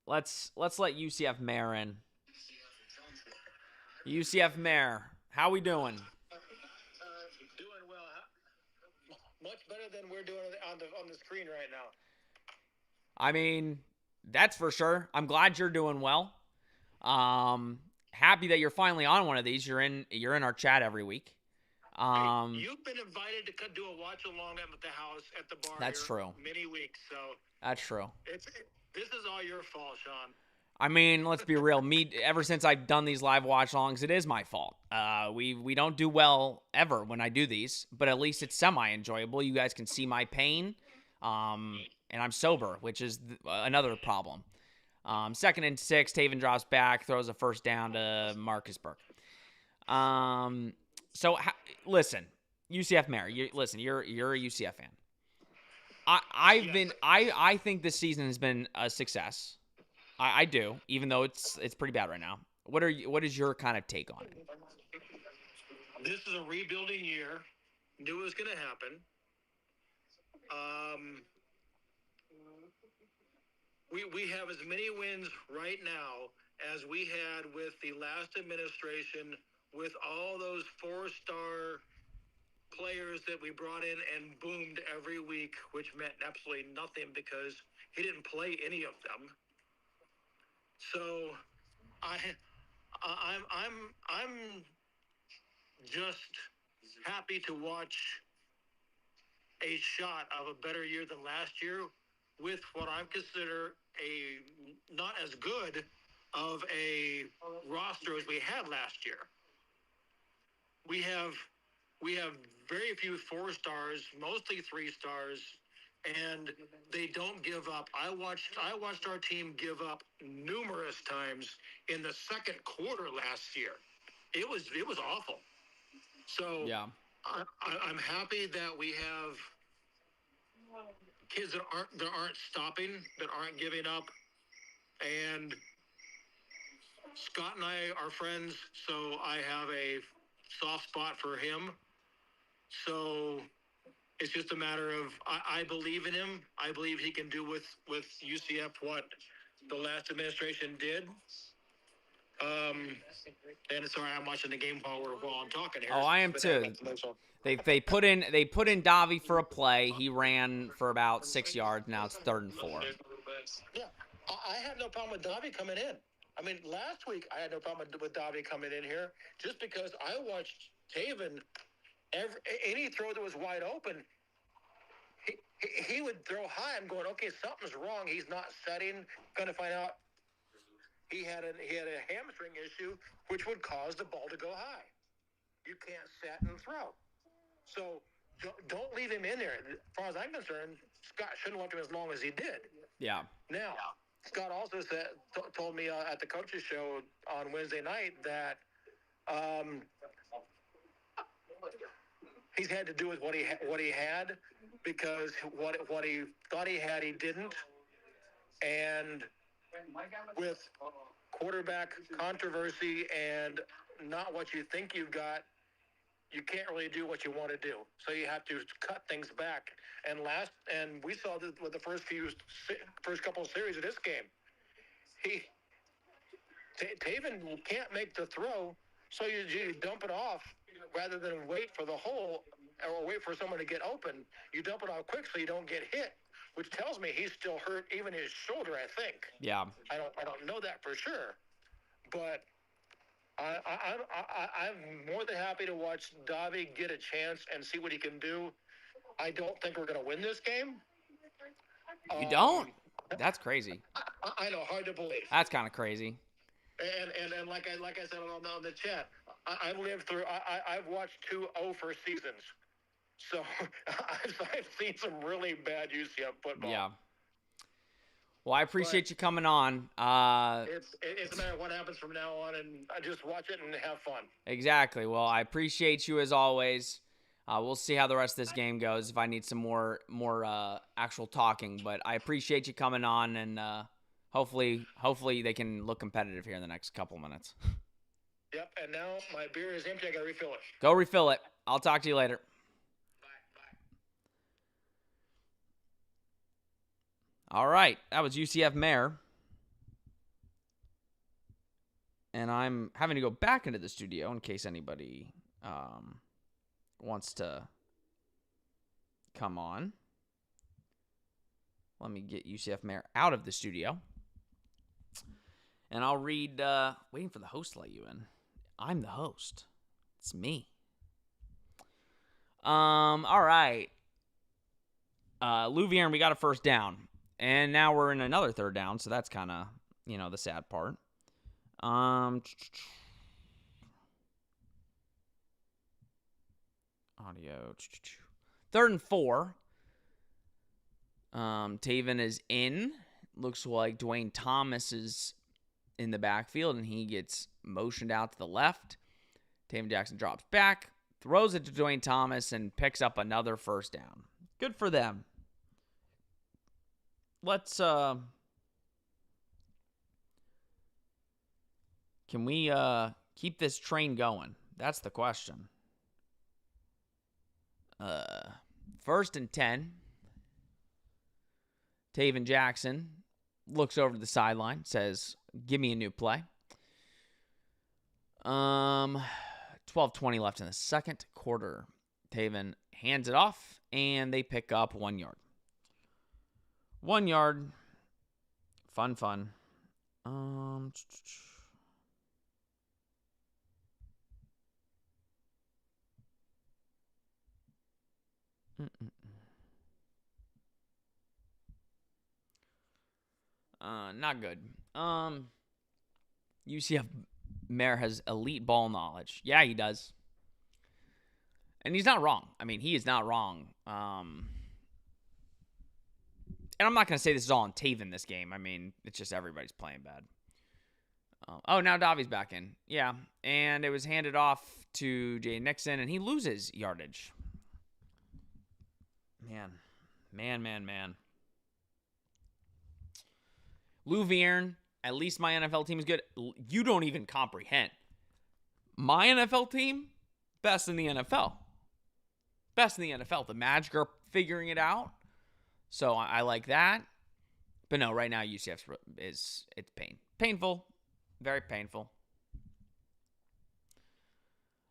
Let's let UCF Mayor in. UCF Mayor, how we doing? Doing well. Much better than we're doing on the screen right now. I mean, that's for sure. I'm glad you're doing well. Happy that you're finally on one of these. You're in our chat every week. Hey, you've been invited to do a watch along at the house at the bar. That's true. Many weeks, so that's true. This is all your fault, Sean. I mean, let's be real. Ever since I've done these live watch-alongs, it is my fault. We don't do well ever when I do these, but at least it's semi-enjoyable. You guys can see my pain, and I'm sober, which is another problem. 2nd and 6, Taven drops back, throws a first down to Marcus Burke. Listen, UCF Mayor, you're a UCF fan. I think this season has been a success. I do, even though it's pretty bad right now. What is your kind of take on it? This is a rebuilding year. Knew it was going to happen. We have as many wins right now as we had with the last administration, with all those 4-star players that we brought in and boomed every week, which meant absolutely nothing because he didn't play any of them. So I'm just happy to watch a shot of a better year than last year with what I consider a not as good of a roster as we had last year. We have very few 4-stars, mostly 3-stars, and they don't give up. I watched our team give up numerous times in the second quarter last year. It was awful. So Yeah. I'm happy that we have kids that aren't stopping, that aren't giving up, and Scott and I are friends, so I have a soft spot for him. So it's just a matter of I believe in him. I believe he can do with UCF what the last administration did. And sorry, I'm watching the game while I'm talking here. Oh, I am too. They put in Davi for a play. He ran for about 6 yards. Now it's 3rd and 4. Yeah, I have no problem with Davi coming in. I mean, last week I had no problem with Davi coming in here just because I watched Taven. Any throw that was wide open, he would throw high. I'm going, okay, something's wrong. He's not setting. Going to find out he had a hamstring issue, which would cause the ball to go high. You can't set and throw. So don't leave him in there. As far as I'm concerned, Scott shouldn't have left him as long as he did. Yeah. Now, Scott also told me at the coaches show on Wednesday night that he's had to do with what he had because what he thought he had, he didn't. And with quarterback controversy and not what you think you've got, you can't really do what you want to do. So you have to cut things back. And we saw this with the first couple of series of this game. Taven can't make the throw, so you dump it off rather than wait for the hole or wait for someone to get open. You dump it off quick so you don't get hit, which tells me he's still hurt, even his shoulder, I think. Yeah. I don't know that for sure, but I'm more than happy to watch Davi get a chance and see what he can do. I don't think we're going to win this game. You don't? That's crazy. I know, hard to believe. That's kind of crazy. And like I said on the chat, I've lived through. I've watched 2 0 seasons, so I've seen some really bad UCF football. Yeah. Well, I appreciate you coming on. It's a matter of what happens from now on, and I just watch it and have fun. Exactly. Well, I appreciate you as always. We'll see how the rest of this game goes. If I need some more actual talking, but I appreciate you coming on, and hopefully they can look competitive here in the next couple minutes. Yep. And now my beer is empty. I gotta refill it. Go refill it. I'll talk to you later. All right, that was UCF Mayor. And I'm having to go back into the studio in case anybody wants to come on. Let me get UCF Mayor out of the studio. And I'll read, waiting for the host to let you in. I'm the host. It's me. All right. Louvier, we got a first down. And now we're in another third down, so that's kind of, the sad part. Audio. 3rd and 4. Taven is in. Looks like Dwayne Thomas is in the backfield, and he gets motioned out to the left. Taven Jackson drops back, throws it to Dwayne Thomas, and picks up another first down. Good for them. Let's, can we keep this train going? That's the question. First and 10. Taven Jackson looks over to the sideline, says, give me a new play. 12:20 left in the second quarter. Taven hands it off, and they pick up 1 yard. 1 yard. Fun. Not good. UCF Mayor has elite ball knowledge. Yeah, he does. And he's not wrong. I mean, he is not wrong. And I'm not going to say this is all on Taven this game. I mean, it's just everybody's playing bad. Now Davi's back in. Yeah, and it was handed off to Jay Nixon, and he loses yardage. Man. Lou Vierne, at least my NFL team is good. You don't even comprehend. My NFL team, best in the NFL. Best in the NFL. The Magic are figuring it out. So I like that. But no, right now UCF it's painful. Very painful.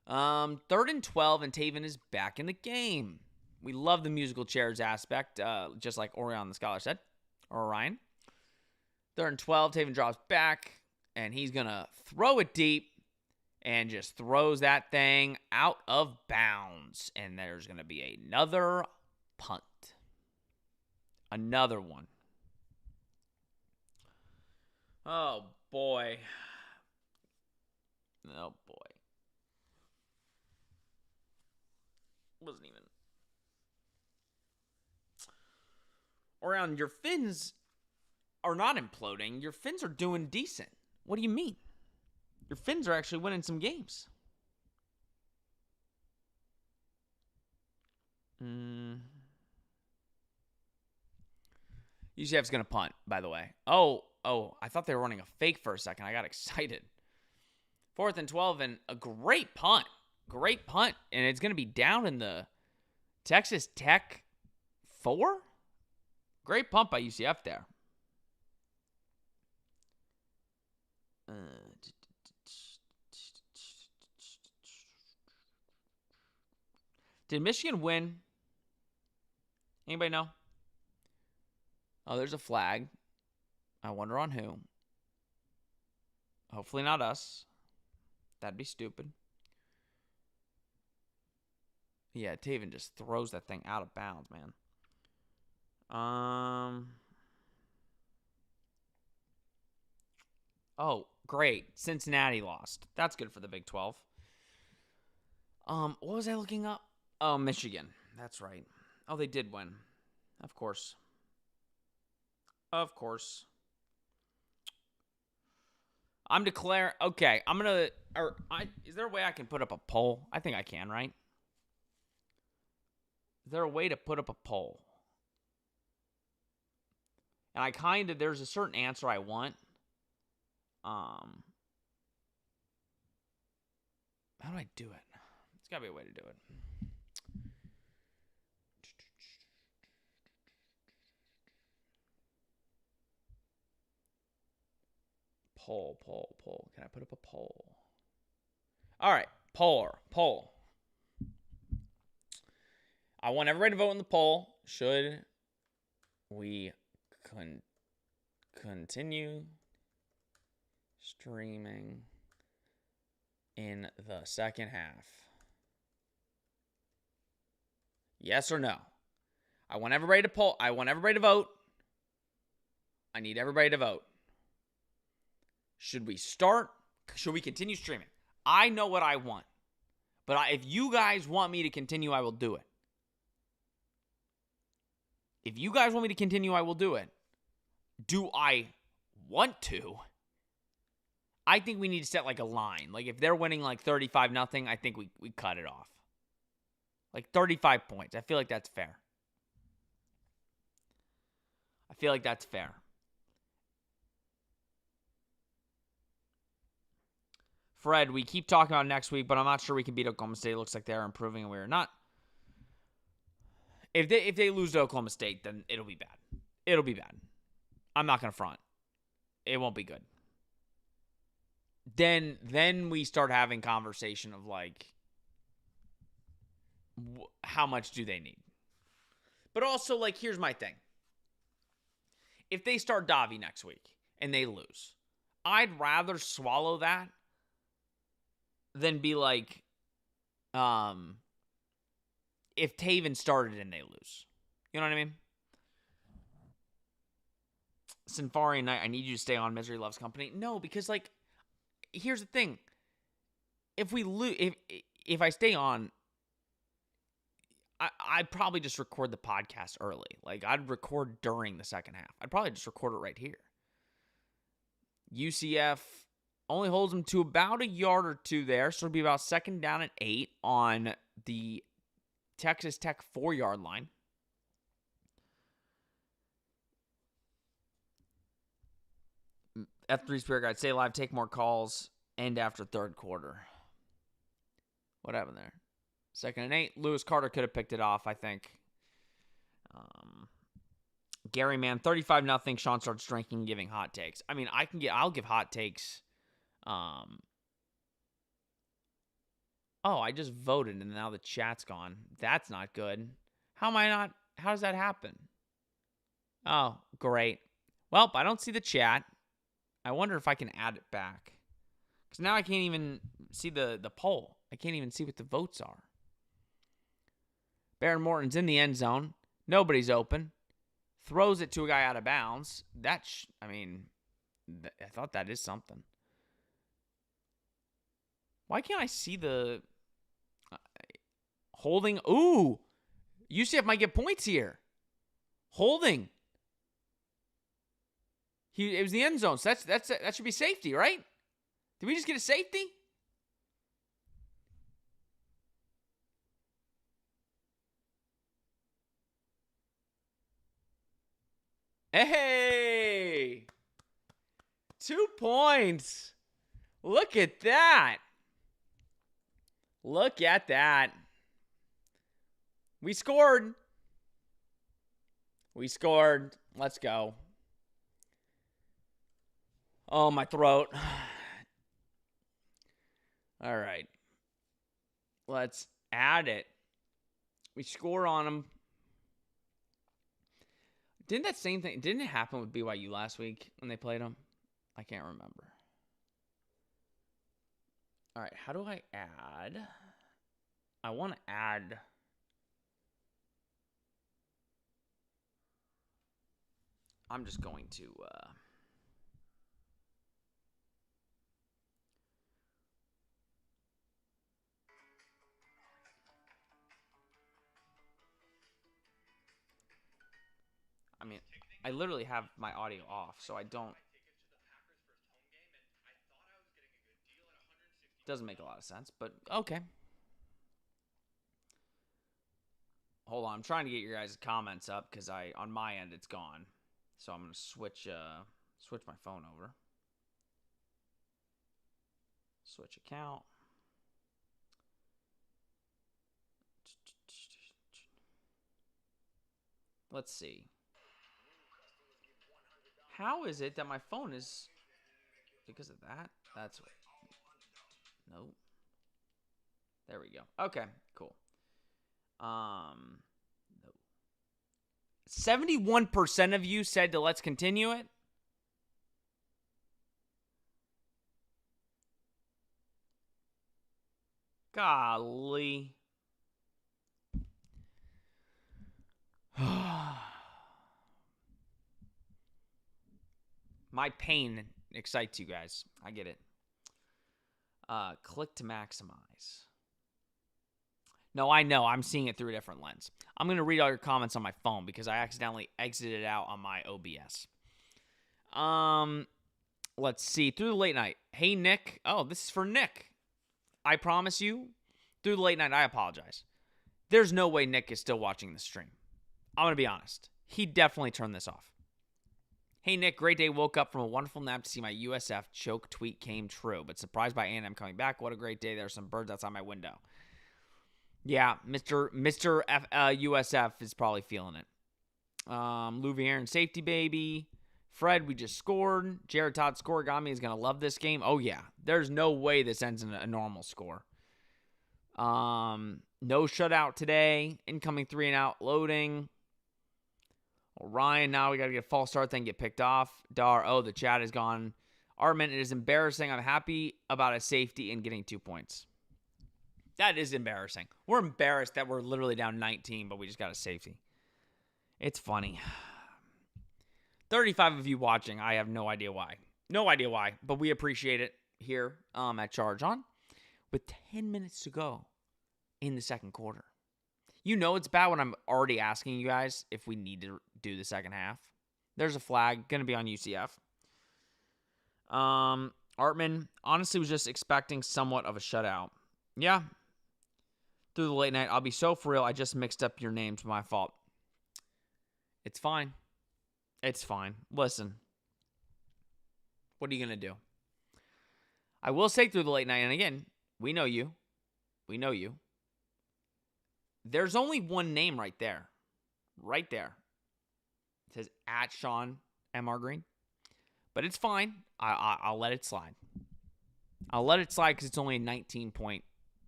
3rd and 12, and Taven is back in the game. We love the musical chairs aspect, just like Orion the Scholar said, or Orion. 3rd and 12, Taven drops back, and he's going to throw it deep and just throws that thing out of bounds. And there's going to be another punt. Another one. Oh, boy. Wasn't even. Around your fins are not imploding. Your fins are doing decent. What do you mean? Your fins are actually winning some games. UCF's going to punt, by the way. Oh, I thought they were running a fake for a second. I got excited. 4th and 12, and a great punt. Great punt. And it's going to be down in the Texas Tech 4? Great punt by UCF there. Did Michigan win? Anybody know? Oh, there's a flag. I wonder on who. Hopefully not us. That'd be stupid. Yeah, Taven just throws that thing out of bounds, man. Oh, great. Cincinnati lost. That's good for the Big 12. What was I looking up? Oh, Michigan. That's right. Oh, they did win. Of course. I'm declaring. Okay, I'm gonna. Is there a way I can put up a poll? I think I can, right? Is there a way to put up a poll? And there's a certain answer I want. How do I do it? There's gotta be a way to do it. Poll. Can I put up a poll? All right, poll. I want everybody to vote in the poll. Should we continue streaming in the second half? Yes or no? I want everybody to poll. I want everybody to vote. I need everybody to vote. Should we start? Should we continue streaming? I know what I want. But if you guys want me to continue, I will do it. If you guys want me to continue, I will do it. Do I want to? I think we need to set like a line. Like if they're winning like 35-0, I think we cut it off. Like 35 points. I feel like that's fair. Fred, we keep talking about next week, but I'm not sure we can beat Oklahoma State. It looks like they're improving and we're not. If they lose to Oklahoma State, then it'll be bad. It'll be bad. I'm not gonna front. It won't be good. Then we start having conversation of like, how much do they need? But also, like, here's my thing. If they start Davi next week and they lose, I'd rather swallow that than be like, if Taven started and they lose. You know what I mean? Sinfari Knight, I need you to stay on. Misery Loves Company. No, because, like, here's the thing. If we lose, if I stay on, I'd probably just record the podcast early. Like, I'd record during the second half. I'd probably just record it right here. UCF only holds them to about a yard or two there, so it'll be about second down and 8 on the Texas Tech 4-yard line. F3 Spirit Guide, stay live, take more calls, end after third quarter. What happened there? Second and 8. Lewis Carter could have picked it off, I think. Gary Man, 35-0. Sean starts drinking, giving hot takes. I mean, I'll give hot takes. Oh, I just voted and now the chat's gone. That's not good. How does that happen? Oh, great. Well, I don't see the chat. I wonder if I can add it back. Because now I can't even see the poll. I can't even see what the votes are. Baron Morton's in the end zone. Nobody's open. Throws it to a guy out of bounds. I thought that is something. Why can't I see the holding? Ooh, UCF might get points here. Holding. It was the end zone, so that should be safety, right? Did we just get a safety? Hey! 2 points. Look at that. Look at that. We scored. Let's go. Oh, my throat. All right. Let's add it. We score on them. Didn't it happen with BYU last week when they played them? I can't remember. All right, how do I add? I want to add. I'm just going to. I mean, I literally have my audio off, so I don't. Doesn't make a lot of sense, but okay. Hold on, I'm trying to get your guys' comments up because on my end it's gone. So I'm gonna switch my phone over. Switch account. Let's see. How is it that my phone is because of that? That's what. Nope. There we go. Okay, cool. No. 71% of you said to let's continue it. Golly. My pain excites you guys. I get it. Click to maximize. No, I know. I'm seeing it through a different lens. I'm going to read all your comments on my phone because I accidentally exited out on my OBS. Let's see. Through the late night. Hey, Nick. Oh, this is for Nick. I promise you, through the late night, I apologize. There's no way Nick is still watching the stream. I'm going to be honest. He definitely turned this off. Hey, Nick, great day. Woke up from a wonderful nap to see my USF choke tweet came true, but surprised by A&M coming back. What a great day. There are some birds outside my window. Yeah, Mr. USF is probably feeling it. Louvier and safety baby. Fred, we just scored. Jared Todd Scorigami is going to love this game. Oh, yeah. There's no way this ends in a normal score. No shutout today. Incoming 3 and out loading. Ryan, now we got to get a false start, then get picked off. The chat is gone. Armin, it is embarrassing. I'm happy about a safety and getting 2 points. That is embarrassing. We're embarrassed that we're literally down 19, but we just got a safety. It's funny. 35 of you watching. I have no idea why. No idea why, but we appreciate it here at Charge On. With 10 minutes to go in the second quarter. You know it's bad when I'm already asking you guys if we need to do the second half. There's a flag. Going to be on UCF. Artman, honestly, was just expecting somewhat of a shutout. Yeah. Through the late night. I'll be so for real. I just mixed up your names. My fault. It's fine. It's fine. Listen. What are you going to do? I will say through the late night, and again, we know you. We know you. There's only one name right there. Right there. It says at Sean M.R. Green. But it's fine. I'll let it slide. I'll let it slide because it's only a 19-point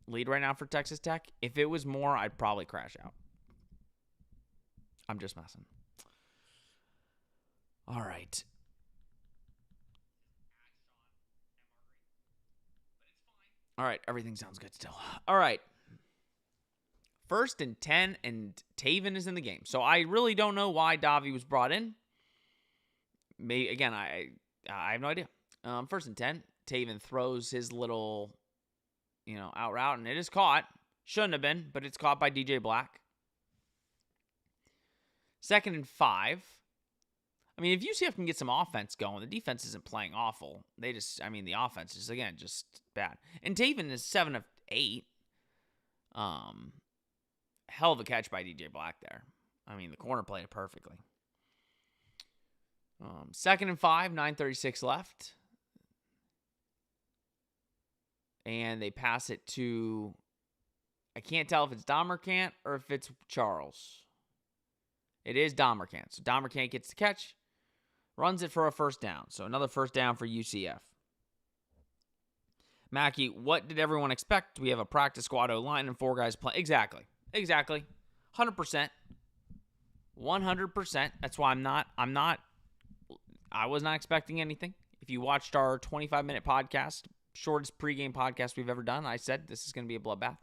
lead right now for Texas Tech. If it was more, I'd probably crash out. I'm just messing. All right. All right. Everything sounds good still. All right. 1st and 10, and Taven is in the game. So I really don't know why Davi was brought in. Again, I have no idea. 1st and 10, Taven throws his little, out route, and it is caught. Shouldn't have been, but it's caught by DJ Black. 2nd and 5. I mean, if UCF can get some offense going, the defense isn't playing awful. The offense is, again, just bad. And Taven is 7 of 8. Hell of a catch by DJ Black there. I mean, the corner played it perfectly. 2nd and 5, 9:36 left. And they pass it to, I can't tell if it's Domercant or if it's Charles. It is Domercant. So Domercant gets the catch, runs it for a 1st down. So another 1st down for UCF. Mackey, what did everyone expect? We have a practice squad O-line and 4 guys playing. Exactly. 100%. 100%. That's why I was not expecting anything. If you watched our 25-minute podcast, shortest pregame podcast we've ever done, I said this is going to be a bloodbath.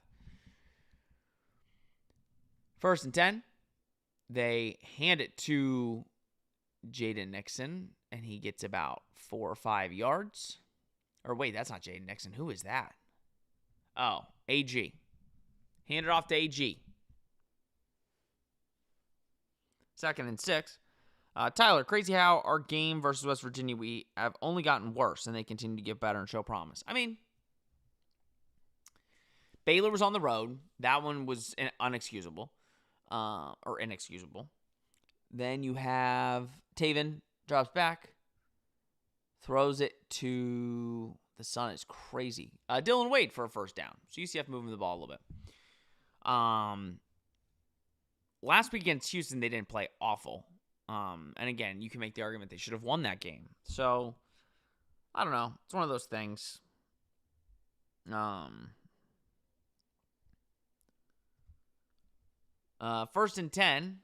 1st and 10. They hand it to Jaden Nixon, and he gets about 4 or 5 yards. Or wait, that's not Jaden Nixon. Who is that? Oh, AG. Hand it off to AG. 2nd and 6. Tyler, crazy how our game versus West Virginia, we have only gotten worse, and they continue to get better and show promise. I mean, Baylor was on the road. That one was inexcusable. Then you have Taven, drops back, throws it to, the sun is crazy, Dylan Wade for a 1st down. So UCF moving the ball a little bit. Last week against Houston, they didn't play awful. And again, you can make the argument they should have won that game. So, I don't know. It's one of those things. 1st and 10.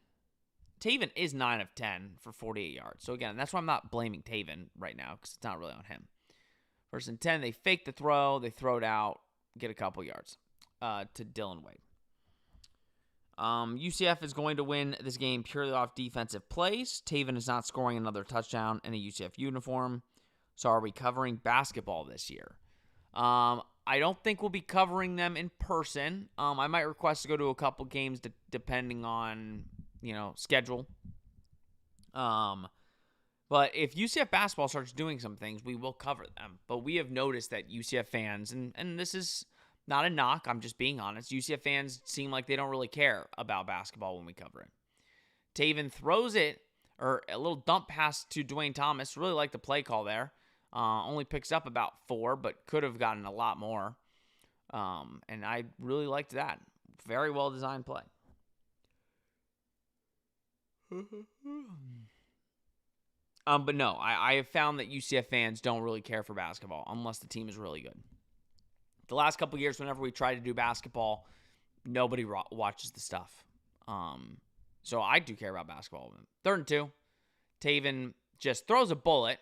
Taven is 9 of 10 for 48 yards. So, again, that's why I'm not blaming Taven right now because it's not really on him. 1st and 10, they fake the throw. They throw it out, get a couple yards to Dylan Wade. UCF is going to win this game purely off defensive plays. Taven is not scoring another touchdown in a UCF uniform. So are we covering basketball this year? I don't think we'll be covering them in person. I might request to go to a couple games depending on, schedule. But if UCF basketball starts doing some things, we will cover them. But we have noticed that UCF fans, and this is not a knock, I'm just being honest, UCF fans seem like they don't really care about basketball when we cover it. Taven throws it, or a little dump pass to Dwayne Thomas. Really like the play call there. Only picks up about 4, but could have gotten a lot more. And I really liked that. Very well designed play. But no, I have found that UCF fans don't really care for basketball unless the team is really good. The last couple of years, whenever we try to do basketball, nobody watches the stuff. So I do care about basketball. 3rd and 2. Taven just throws a bullet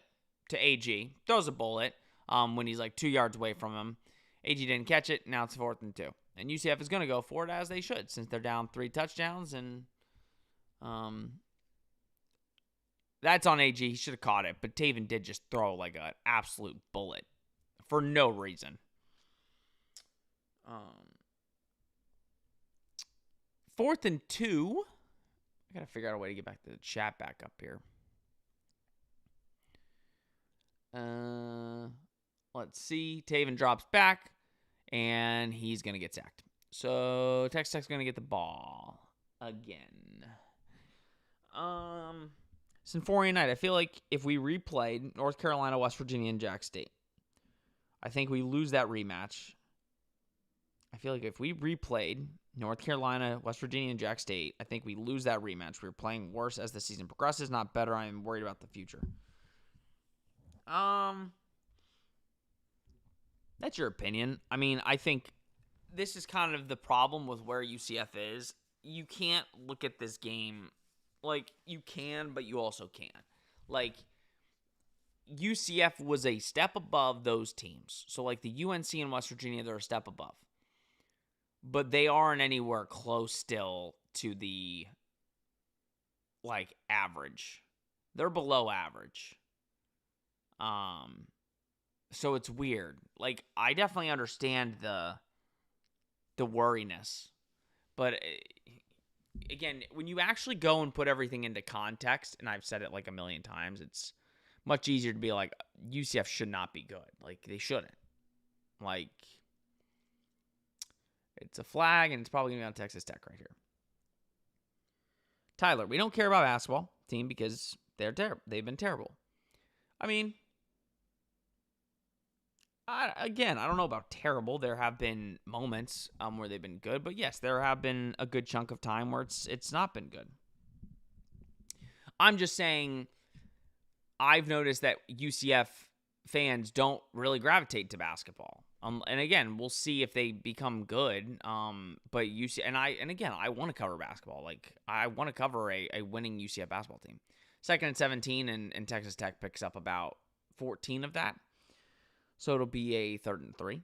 to AG. Throws a bullet when he's like 2 yards away from him. AG didn't catch it. Now it's 4th and 2. And UCF is going to go for it as they should since they're down 3 touchdowns. And that's on AG. He should have caught it. But Taven did just throw like an absolute bullet for no reason. 4th and 2. I got to figure out a way to get back the chat back up here. Let's see. Taven drops back, and he's going to get sacked. So Texas going to get the ball again. Symphony night. I feel like if we replayed North Carolina, West Virginia, and Jack State, I think we lose that rematch. I feel like if we replayed North Carolina, West Virginia, and Jack State, I think we lose that rematch. We're playing worse as the season progresses, not better. I'm worried about the future. That's your opinion. I mean, I think this is kind of the problem with where UCF is. You can't look at this game like you can, but you also can't. Like, UCF was a step above those teams. So, like, the UNC and West Virginia, they're a step above. But they aren't anywhere close still to the, like, average. They're below average. So it's weird. Like, I definitely understand the worriness. But, again, when you actually go and put everything into context, and I've said it like a million times, it's much easier to be like, UCF should not be good. Like, they shouldn't. Like, it's a flag, and it's probably going to be on Texas Tech right here. Tyler, we don't care about basketball team because they've been terrible. I mean, I don't know about terrible. There have been moments where they've been good, but yes, there have been a good chunk of time where it's not been good. I'm just saying I've noticed that UCF fans don't really gravitate to basketball. And again, we'll see if they become good. But I want to cover basketball. Like, I want to cover a winning UCF basketball team. 2nd and 17, and Texas Tech picks up about 14 of that. So it'll be a 3rd and 3.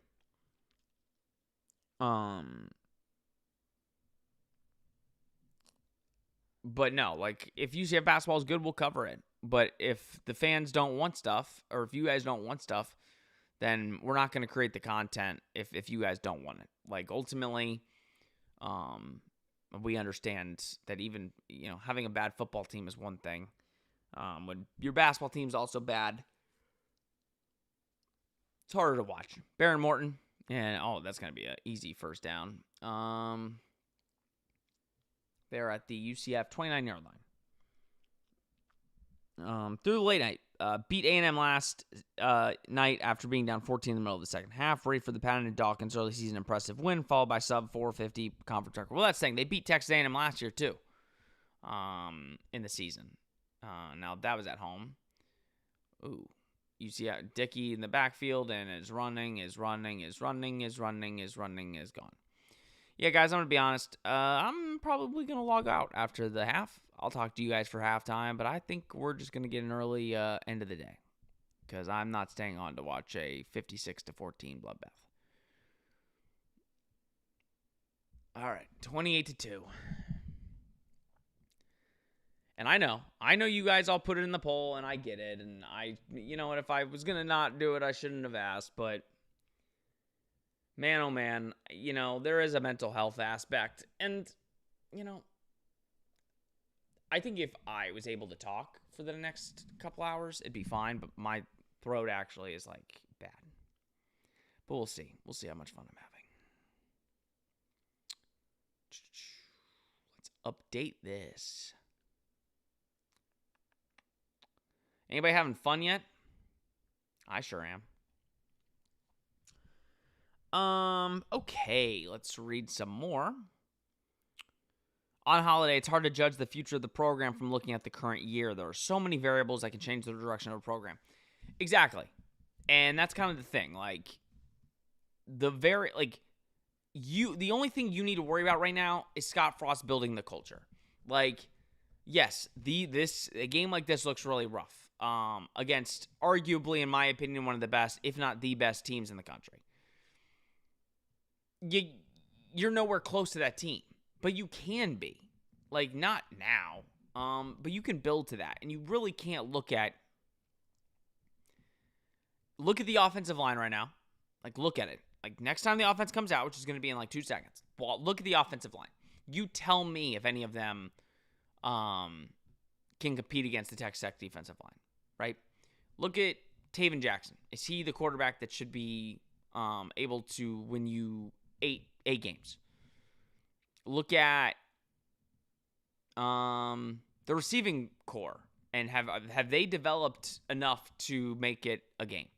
But no, like, if UCF basketball is good, we'll cover it. But if the fans don't want stuff, or if you guys don't want stuff, then we're not going to create the content if you guys don't want it. Like, ultimately, we understand that even, having a bad football team is one thing. When your basketball team's also bad, it's harder to watch. Baron Morton, and that's going to be an easy first down. They're at the UCF 29-yard line. Through the late night, beat A&M last night after being down 14 in the middle of the second half. Ready for the Patton Dawkins early season impressive win, followed by sub 450 conference record. Well, that's the thing. They beat Texas A&M last year too, in the season. Now that was at home. Ooh, UCF Dickey in the backfield and is gone. Yeah, guys, I'm going to be honest. I'm probably going to log out after the half. I'll talk to you guys for halftime, but I think we're just going to get an early end of the day because I'm not staying on to watch a 56-14 bloodbath. All right, 28-2. And I know you guys all put it in the poll, and I get it. And what, if I was going to not do it, I shouldn't have asked, but man, oh man, there is a mental health aspect. And, I think if I was able to talk for the next couple hours, it'd be fine. But my throat actually is, like, bad. But we'll see. We'll see how much fun I'm having. Let's update this. Anybody having fun yet? I sure am. Okay, let's read some more. On Holiday, it's hard to judge the future of the program from looking at the current year. There are so many variables that can change the direction of a program. Exactly. And that's kind of the thing. The only thing you need to worry about right now is Scott Frost building the culture. Yes, a game like this looks really rough. Against arguably, in my opinion, one of the best, if not the best teams in the country. You're nowhere close to that team, but you can be. Not now, but you can build to that. And you really can't look at the offensive line right now. Look at it. Next time the offense comes out, which is going to be in 2 seconds. Well, look at the offensive line. You tell me if any of them can compete against the Texas Tech defensive line, right? Look at Taven Jackson. Is he the quarterback that should be able to win you eight games? Look at the receiving core, and have they developed enough to make it a game?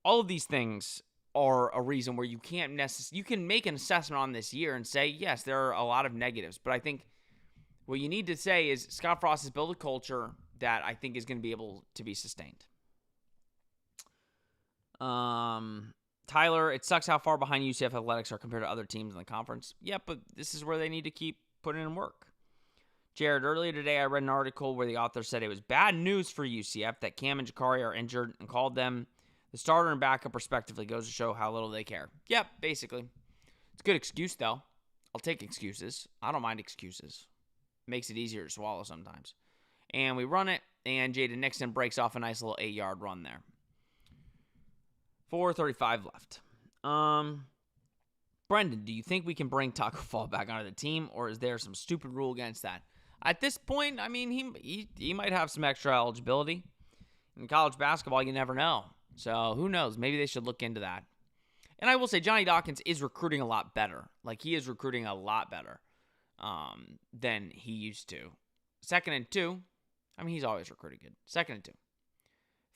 All of these things are a reason where you can't you can make an assessment on this year and say, yes, there are a lot of negatives, but I think what you need to say is Scott Frost has built a culture that I think is going to be able to be sustained. Tyler, it sucks how far behind UCF athletics are compared to other teams in the conference. Yeah, but this is where they need to keep putting in work. Jared, earlier today I read an article where the author said it was bad news for UCF that Cam and Jakari are injured and called them the starter and backup respectively. Goes to show how little they care. Yep, basically. It's a good excuse, though. I'll take excuses. I don't mind excuses. Makes it easier to swallow sometimes. And we run it, and Jaden Nixon breaks off a nice little 8-yard run there. 4:35 left. Brendan, do you think we can bring Taco Fall back onto the team, or is there some stupid rule against that? At this point, I mean, he might have some extra eligibility. In college basketball, you never know. So who knows? Maybe they should look into that. And I will say Johnny Dawkins is recruiting a lot better. He is recruiting a lot better than he used to. 2nd and 2. I mean, he's always recruited good. 2nd and 2.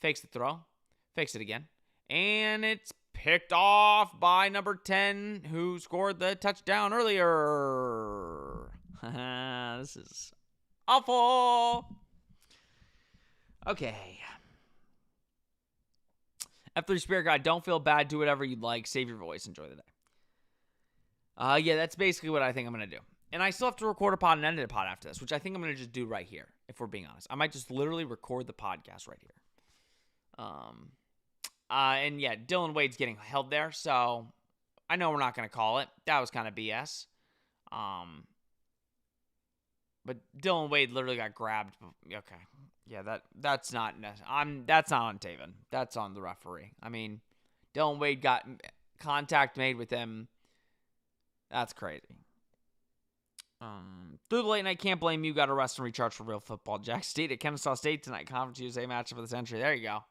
Fakes the throw. Fakes it again. And it's picked off by number 10, who scored the touchdown earlier. This is awful. Okay. F3 Spirit Guide, don't feel bad. Do whatever you'd like. Save your voice. Enjoy the day. Yeah, that's basically what I think I'm going to do. And I still have to record a pod and edit a pod after this, which I think I'm going to just do right here, if we're being honest. I might just literally record the podcast right here. And yeah, Dylan Wade's getting held there, so I know we're not going to call it. That was kind of BS. But Dylan Wade literally got grabbed. Okay. Yeah, that's not that's not on Taven. That's on the referee. I mean, Dylan Wade got contact made with him. That's crazy. Through the late night, can't blame you. Got to rest and recharge for real football. Jack State at Kennesaw State tonight. Conference USA matchup of the century. There you go.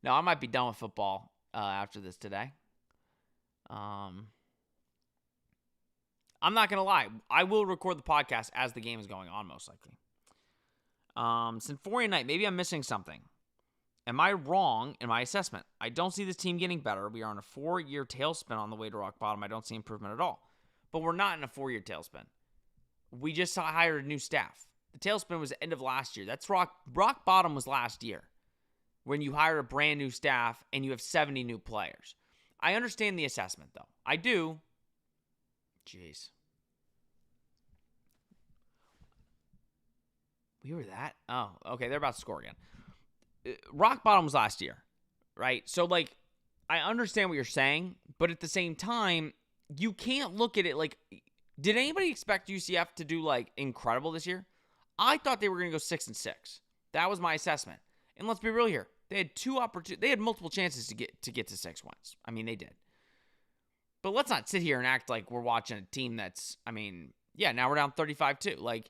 No, I might be done with football after this today. I'm not going to lie. I will record the podcast as the game is going on, most likely. Sinforia Night, maybe I'm missing something. Am I wrong in my assessment? I don't see this team getting better. We are in a 4-year tailspin on the way to rock bottom. I don't see improvement at all. But we're not in a 4-year tailspin. We just hired a new staff. The tailspin was the end of last year. That's rock bottom was last year, when you hire a brand new staff and you have 70 new players. I understand the assessment, though. I do. Jeez. We were that? Oh, okay. They're about to score again. Rock bottom was last year, right? So, I understand what you're saying, but at the same time, you can't look at it did anybody expect UCF to do, incredible this year? I thought they were going to go 6-6. That was my assessment. And let's be real here. They had they had multiple chances to get to 6 wins. I mean, they did. But let's not sit here and act like we're watching a team that's, now we're down 35-2.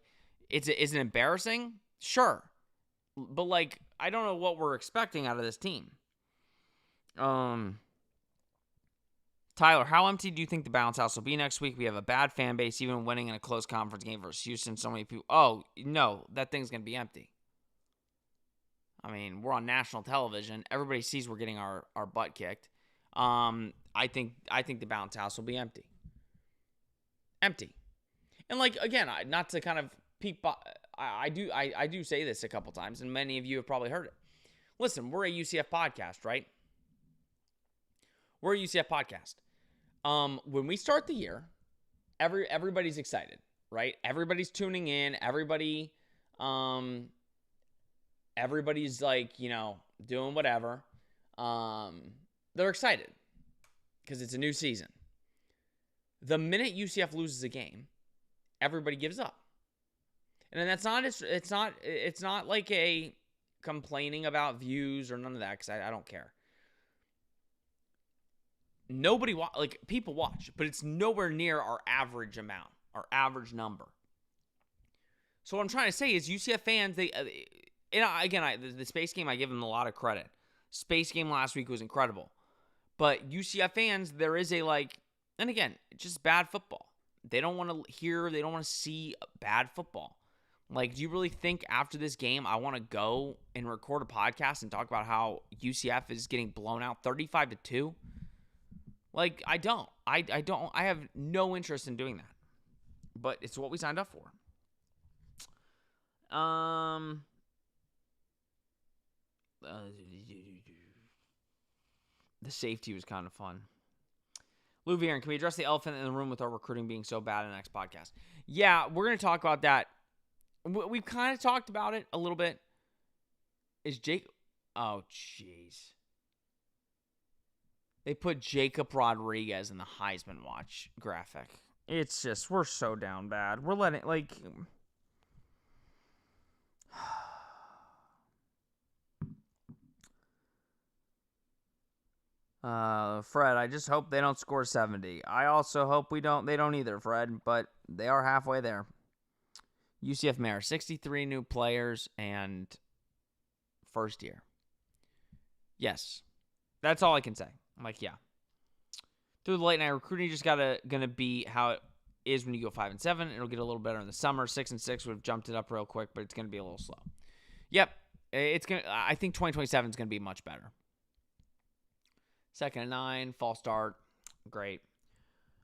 Is it embarrassing? Sure. But, I don't know what we're expecting out of this team. Tyler, how empty do you think the bounce house will be next week? We have a bad fan base, even winning in a close conference game versus Houston. So many people. Oh, no, that thing's going to be empty. I mean, we're on national television. Everybody sees we're getting our butt kicked. I think the bounce house will be empty. Empty. And like again, not to kind of peek, I do say this a couple times, and many of you have probably heard it. Listen, we're a UCF podcast, right? We're a UCF podcast. When we start the year, everybody's excited, right? Everybody's tuning in. Everybody's like, doing whatever. They're excited because it's a new season. The minute UCF loses a game, everybody gives up. And that's not, it's not like a complaining about views or none of that, because I don't care. People watch, but it's nowhere near our average amount, our average number. So what I'm trying to say is UCF fans, the Space game, I give them a lot of credit. Space game last week was incredible. But UCF fans, there is and again, it's just bad football. They don't want to see bad football. Like, do you really think after this game I want to go and record a podcast and talk about how UCF is getting blown out 35-2? Like, I don't. I have no interest in doing that. But it's what we signed up for. The safety was kind of fun. Lou Viren, can we address the elephant in the room with our recruiting being so bad in the next podcast? Yeah, we're going to talk about that. We've kind of talked about it a little bit. Is Jake... Oh, jeez. They put Jacob Rodriguez in the Heisman Watch graphic. It's just, we're so down bad. We're letting, Fred, I just hope they don't score 70. I also hope they don't either, Fred, but they are halfway there. UCF Mayor, 63 new players and first year. Yes. That's all I can say. I'm like, yeah. Through the late night recruiting, just gonna be how it is when you go 5-7. It'll get a little better in the summer. 6-6 would have jumped it up real quick, but it's gonna be a little slow. Yep. I think 2027 is gonna be much better. 2nd and 9, false start. Great.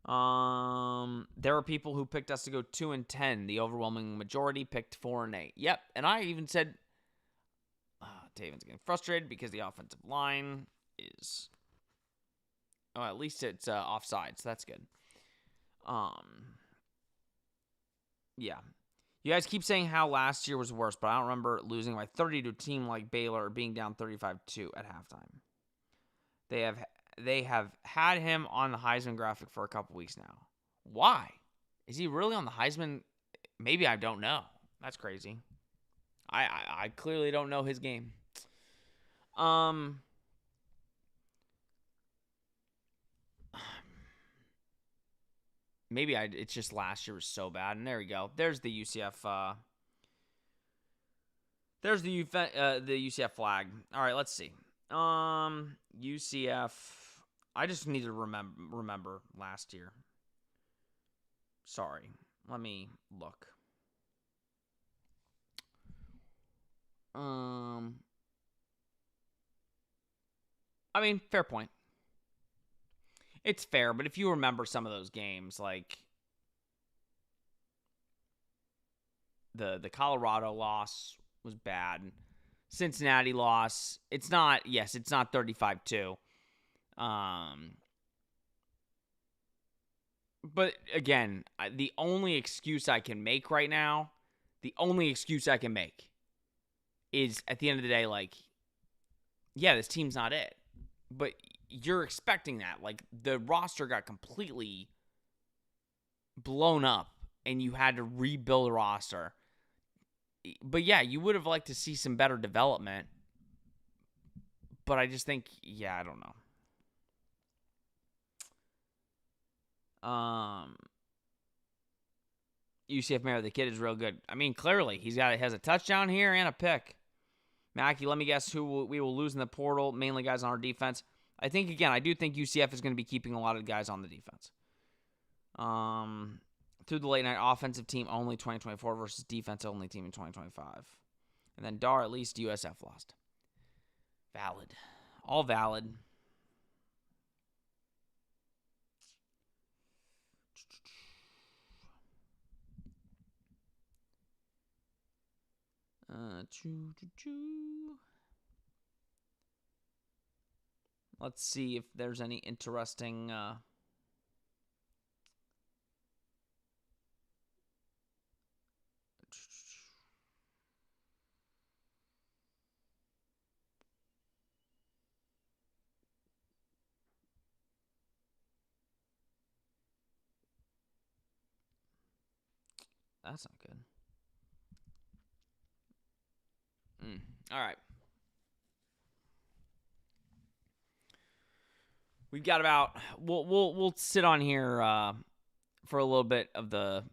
There are people who picked us to go 2-10. The overwhelming majority picked 4-8. Yep. And I even said Taven's getting frustrated because the offensive line is at least it's offside, so that's good. Yeah. You guys keep saying how last year was worse, but I don't remember losing by 30 to a team like Baylor or being down 35-2 at halftime. They have had him on the Heisman graphic for a couple weeks now. Why? Is he really on the Heisman? Maybe I don't know. That's crazy. I clearly don't know his game. Maybe it's just last year was so bad. And there we go. There's the UCF. There's the UCF flag. All right, let's see. UCF. I just need to remember last year. Sorry. Let me look. I mean, fair point. It's fair, but if you remember some of those games, like the Colorado loss was bad. Cincinnati loss. It's not 35-2. But again, the only excuse I can make right now, is at the end of the day, this team's not it. But you're expecting that. Like, the roster got completely blown up, and you had to rebuild a roster. But yeah, you would have liked to see some better development. But I just think, I don't know. UCF Mayor, the kid is real good. I mean, clearly, has a touchdown here and a pick. Mackie, let me guess who we will lose in the portal. Mainly guys on our defense. I think, again, I do think UCF is going to be keeping a lot of guys on the defense. Through the late night, offensive team only 2024 versus defense only team in 2025. And then at least USF lost. Valid. All valid. Let's see if there's any interesting. That's not good. All right. We've got about we'll sit on here for a little bit of the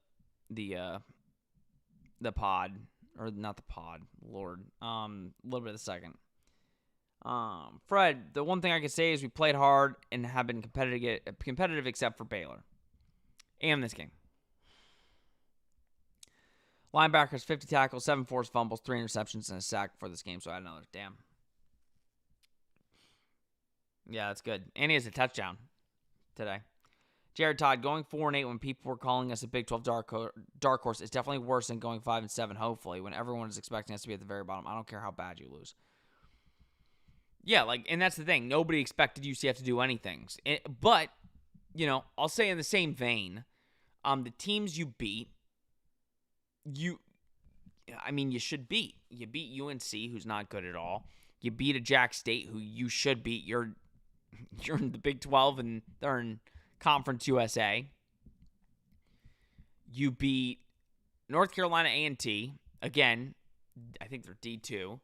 pod, or not the pod, Lord. A little bit of the second. Fred, the one thing I can say is we played hard and have been competitive except for Baylor and this game. Linebackers, 50 tackles, 7 forced fumbles, 3 interceptions, and a sack for this game. So I had another. Damn. Yeah, that's good. And he has a touchdown today. Jared Todd, going 4-8 when people were calling us a Big 12 dark horse is definitely worse than going 5-7, hopefully, when everyone is expecting us to be at the very bottom. I don't care how bad you lose. Yeah, and that's the thing. Nobody expected UCF to do anything. But, I'll say in the same vein, the teams you beat, you should beat. You beat UNC, who's not good at all. You beat a Jack State, who you should beat. You're in the Big 12, and they're in Conference USA. You beat North Carolina A&T. Again, I think they're D2.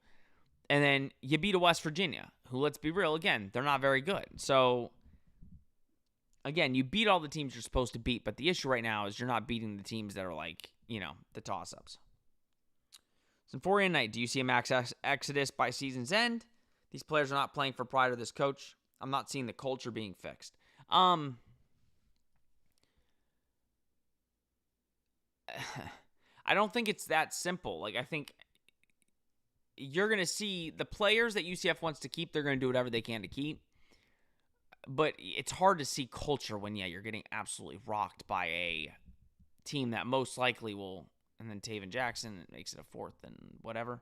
And then you beat a West Virginia, who, let's be real, again, they're not very good. So, again, you beat all the teams you're supposed to beat, but the issue right now is you're not beating the teams that are the toss-ups. Symphorian Night, do you see a max exodus by season's end? These players are not playing for pride or this coach. I'm not seeing the culture being fixed. I don't think it's that simple. I think you're going to see the players that UCF wants to keep, they're going to do whatever they can to keep. But it's hard to see culture when, you're getting absolutely rocked by a team that most likely will, and then Taven Jackson makes it a fourth and whatever.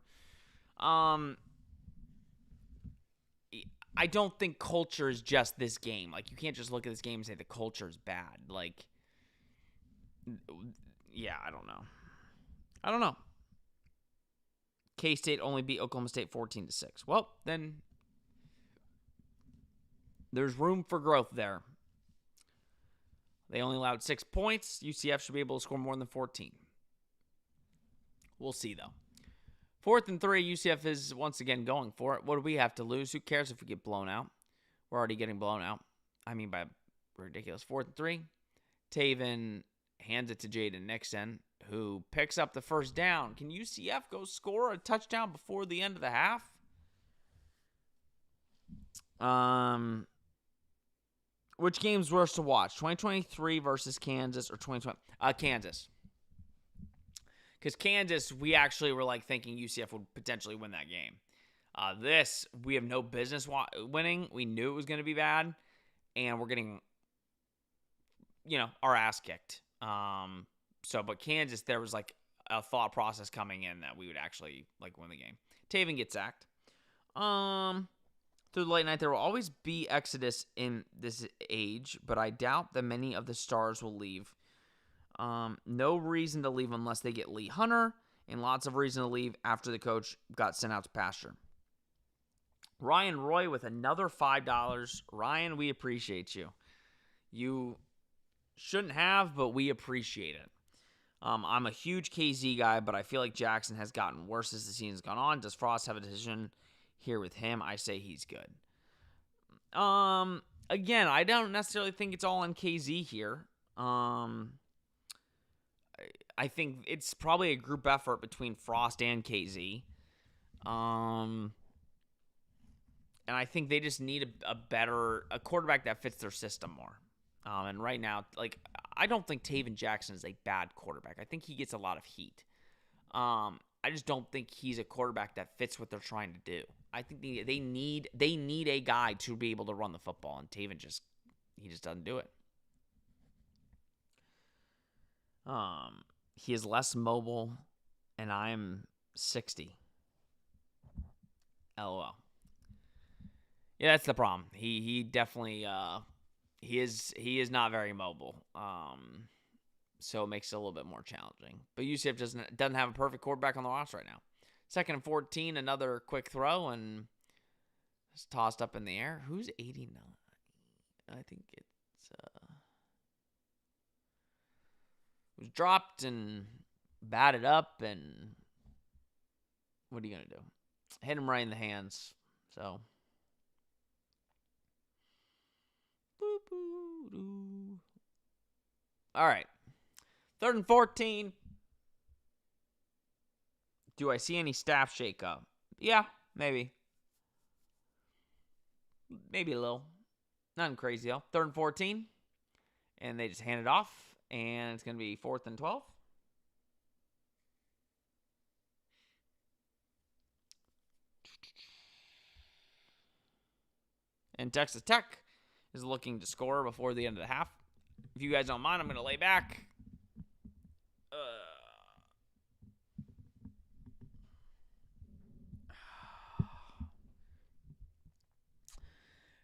I don't think culture is just this game. You can't just look at this game and say the culture is bad. I don't know. K-State only beat Oklahoma State 14-6. Well, then there's room for growth there. They only allowed 6 points. UCF should be able to score more than 14. We'll see, though. 4th and 3, UCF is once again going for it. What do we have to lose? Who cares if we get blown out? We're already getting blown out. I mean, by ridiculous. 4th and 3. Taven hands it to Jaden Nixon, who picks up the first down. Can UCF go score a touchdown before the end of the half? Which game's worse to watch? 2023 versus Kansas or 2020? Kansas. Because Kansas, we actually were thinking UCF would potentially win that game. This, we have no business winning. We knew it was going to be bad. And we're getting, our ass kicked. But Kansas, there was a thought process coming in that we would actually win the game. Taven gets sacked. Through the late night, there will always be exodus in this age, but I doubt that many of the stars will leave. No reason to leave unless they get Lee Hunter, and lots of reason to leave after the coach got sent out to pasture. Ryan Roy with another $5. Ryan, we appreciate you. You shouldn't have, but we appreciate it. I'm a huge KZ guy, but I feel like Jackson has gotten worse as the season's gone on. Does Frost have a decision here with him? I say he's good. Again, I don't necessarily think it's all on KZ here. I think it's probably a group effort between Frost and KZ. And I think they just need a quarterback that fits their system more. And right now, I don't think Taven Jackson is a bad quarterback. I think he gets a lot of heat. I just don't think he's a quarterback that fits what they're trying to do. I think they need a guy to be able to run the football, and Taven just doesn't do it. He is less mobile, and I'm 60. LOL. Yeah, that's the problem. He definitely he is not very mobile. So it makes it a little bit more challenging. But UCF doesn't have a perfect quarterback on the roster right now. 2nd and 14, another quick throw, and it's tossed up in the air. Who's 89? I think it was dropped and batted up, and what are you going to do? Hit him right in the hands. So, all right. 3rd and 14. Do I see any staff shakeup? Yeah, maybe. Maybe a little. Nothing crazy, though. 3rd and 14. And they just hand it off. And it's going to be 4th and 12. And Texas Tech is looking to score before the end of the half. If you guys don't mind, I'm going to lay back.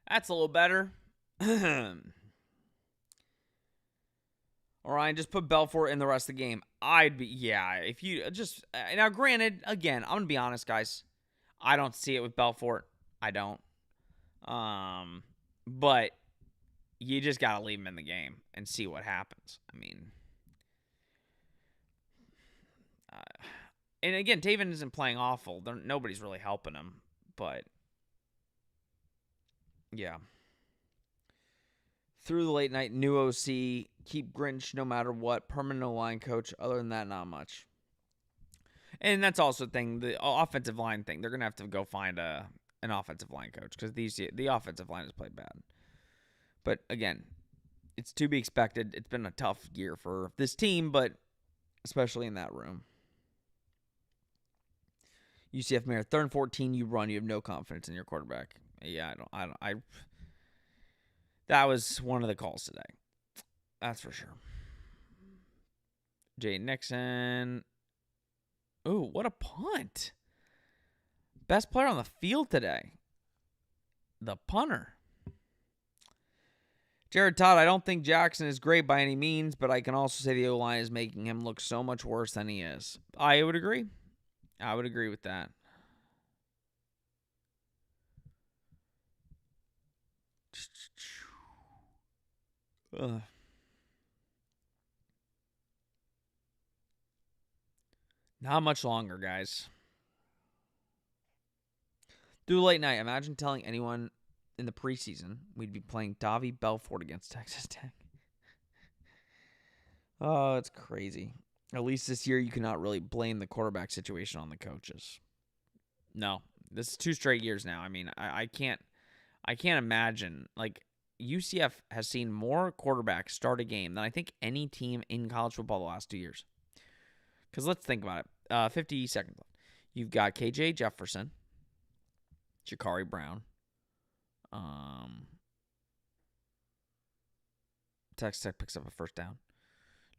That's a little better. Orion, just put Belfort in the rest of the game. If you just, now granted, again, I'm going to be honest, guys. I don't see it with Belfort. I don't. But you just got to leave him in the game and see what happens. I mean, and again, Taven isn't playing awful. Nobody's really helping him, but yeah. Through the late night, new OC, keep Grinch no matter what, permanent line coach. Other than that, not much. And that's also the thing, the offensive line thing. They're going to have to go find an offensive line coach because the offensive line has played bad. But again, it's to be expected. It's been a tough year for this team, but especially in that room. UCF Mayor, 3rd and 14, you run. You have no confidence in your quarterback. Yeah, that was one of the calls today. That's for sure. Jay Nixon. Ooh, what a punt. Best player on the field today. The punter. Jared Todd, I don't think Jackson is great by any means, but I can also say the O-line is making him look so much worse than he is. I would agree. I would agree with that. Ugh. Not much longer, guys. Through late night, imagine telling anyone in the preseason we'd be playing Davi Belfort against Texas Tech. Oh, it's crazy. At least this year you cannot really blame the quarterback situation on the coaches. No, this is 2 straight years now. I mean, I can't imagine. Like, UCF has seen more quarterbacks start a game than I think any team in college football the last 2 years. Because let's think about it. 50 seconds left. You've got KJ Jefferson, Jakari Brown, Texas Tech picks up a first down.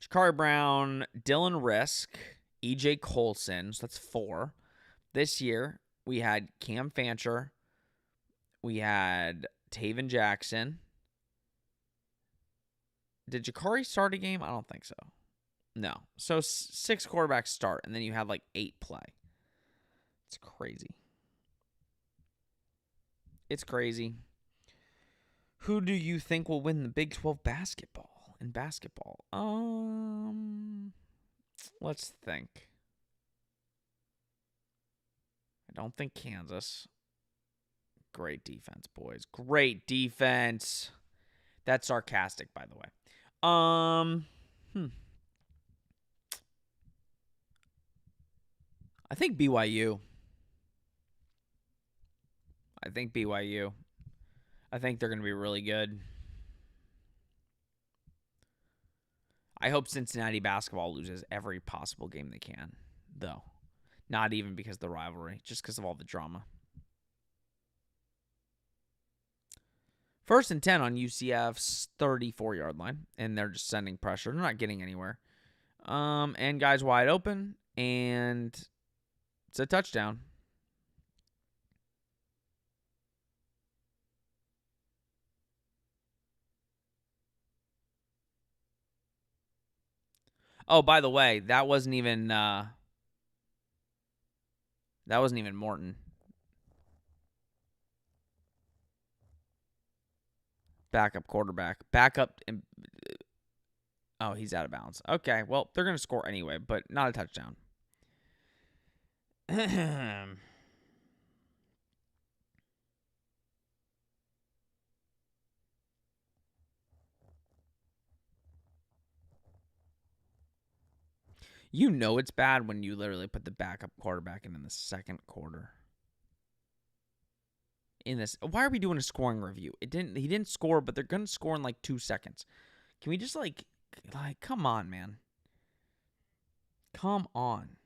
Jakari Brown, Dylan Risk, EJ Colson. So that's 4. This year, we had Cam Fancher. We had Taven Jackson. Did Jakari start a game? I don't think so. No. So 6 quarterbacks start, and then you have like 8 play. It's crazy. It's crazy. Who do you think will win the Big 12 basketball? Let's think. I don't think Kansas. Great defense, boys. Great defense. That's sarcastic, by the way. I think BYU. I think they're going to be really good. I hope Cincinnati basketball loses every possible game they can, though. Not even because of the rivalry, just because of all the drama. 1st and 10 on UCF's 34-yard line, and they're just sending pressure. They're not getting anywhere. And guys wide open, and It's a touchdown. Oh, by the way, that wasn't even Morton. Backup quarterback. Oh, he's out of bounds. Okay, well, they're going to score anyway, but not a touchdown. You know it's bad when you literally put the backup quarterback in the second quarter. Why are we doing a scoring review? He didn't score, but they're going to score in like 2 seconds. Can we just like come on, man. Come on.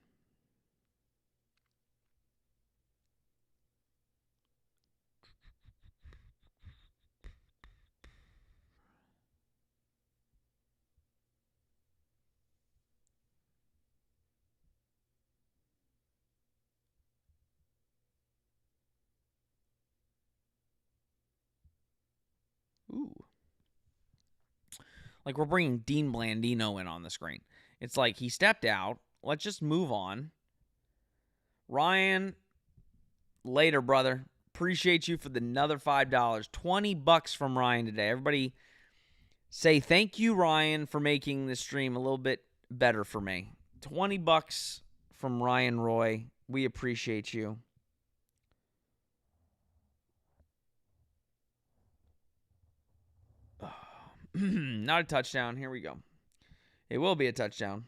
Ooh. Like we're bringing Dean Blandino in on the screen. It's like he stepped out. Let's just move on. Ryan, later, brother. Appreciate you for the another $5. $20 from Ryan today. Everybody say thank you, Ryan, for making the stream a little bit better for me. $20 from Ryan Roy. We appreciate you. Not a touchdown. Here we go. It will be a touchdown.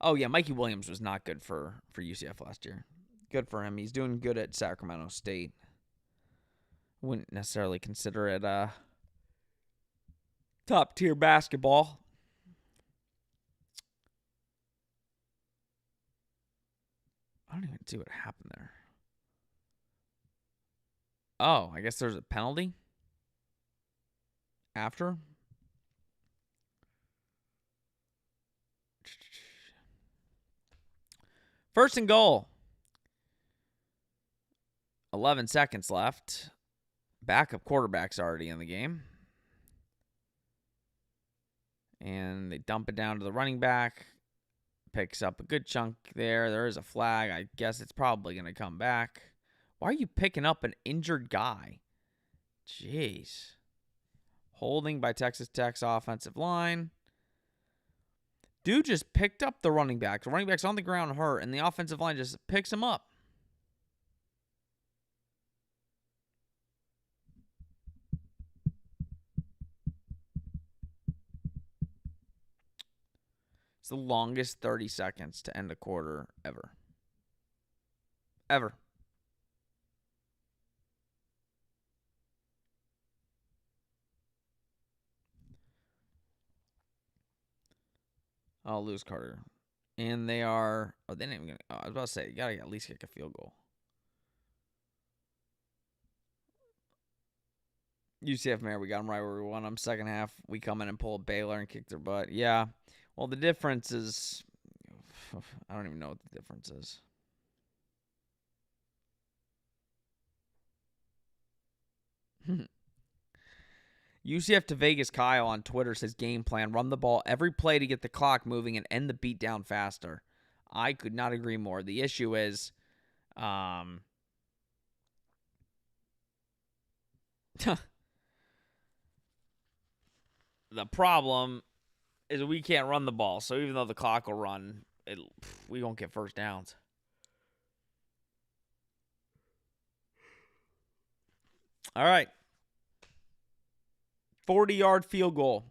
Oh, yeah, Mikey Williams was not good for UCF last year. Good for him. He's doing good at Sacramento State. Wouldn't necessarily consider it top-tier basketball. I don't even see what happened there. Oh, I guess there's a penalty after. First and goal. 11 seconds left. Backup quarterback's already in the game. And they dump it down to the running back. Picks up a good chunk there. There is a flag. I guess it's probably going to come back. Why are you picking up an injured guy? Jeez. Holding by Texas Tech's offensive line. Dude just picked up the running back. The running back's on the ground hurt, and the offensive line just picks him up. It's the longest 30 seconds to end a quarter ever. Ever. I'll lose Carter. And they are... Oh, they didn't even... I was about to say, you got to at least kick a field goal. UCF Mayor, we got them right where we want them. Second half, we come in and pull a Baylor and kick their butt. Yeah. Well, the difference is... I don't even know what the difference is. UCF to Vegas Kyle on Twitter says game plan. Run the ball every play to get the clock moving and end the beat down faster. I could not agree more. The issue is... the problem is we can't run the ball. So even though the clock will run, we won't get first downs. All right. 40-yard field goal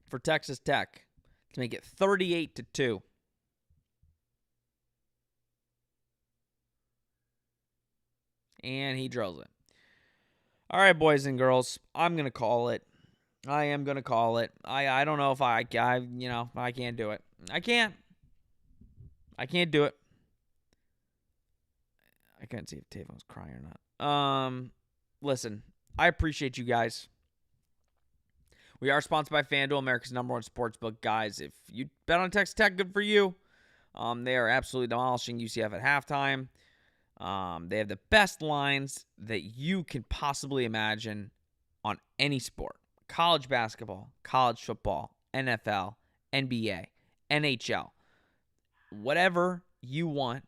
for Texas Tech to make it 38-2. And he drills it. All right, boys and girls, I'm going to call it. I am going to call it. I don't know if I can't do it. I can't do it. I couldn't see if Tavon was crying or not. Listen, I appreciate you guys. We are sponsored by FanDuel, America's #1 sportsbook. Guys, if you bet on Texas Tech, good for you. They are absolutely demolishing UCF at halftime. They have the best lines that you can possibly imagine on any sport. College basketball, college football, NFL, NBA, NHL. Whatever you want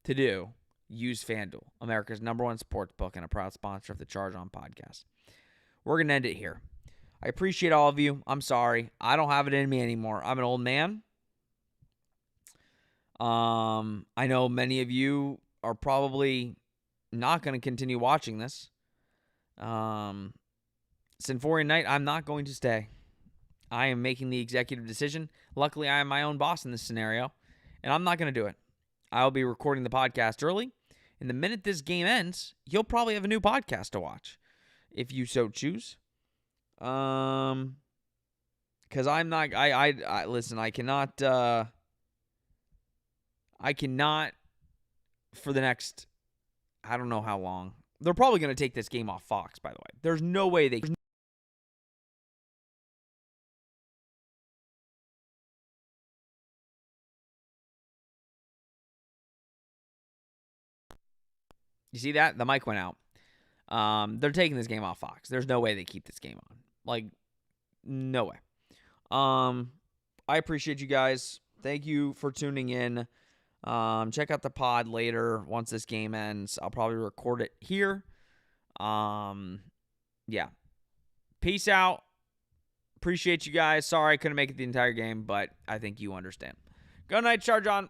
to do, use FanDuel, America's #1 sports book and a proud sponsor of the Charge On podcast. We're going to end it here. I appreciate all of you. I'm sorry. I don't have it in me anymore. I'm an old man. I know many of you are probably not going to continue watching this. Symphorian Night, I'm not going to stay. I am making the executive decision. Luckily, I am my own boss in this scenario, and I'm not going to do it. I'll be recording the podcast early. And the minute this game ends, you'll probably have a new podcast to watch, if you so choose. Because I'm not. I listen. I cannot. I cannot. For the next, I don't know how long. They're probably going to take this game off Fox. By the way, there's no way they. You see that? The mic went out. They're taking this game off Fox. There's no way they keep this game on. Like, no way. I appreciate you guys. Thank you for tuning in. Check out the pod later once this game ends. I'll probably record it here. Yeah. Peace out. Appreciate you guys. Sorry I couldn't make it the entire game, but I think you understand. Good night, Charge On.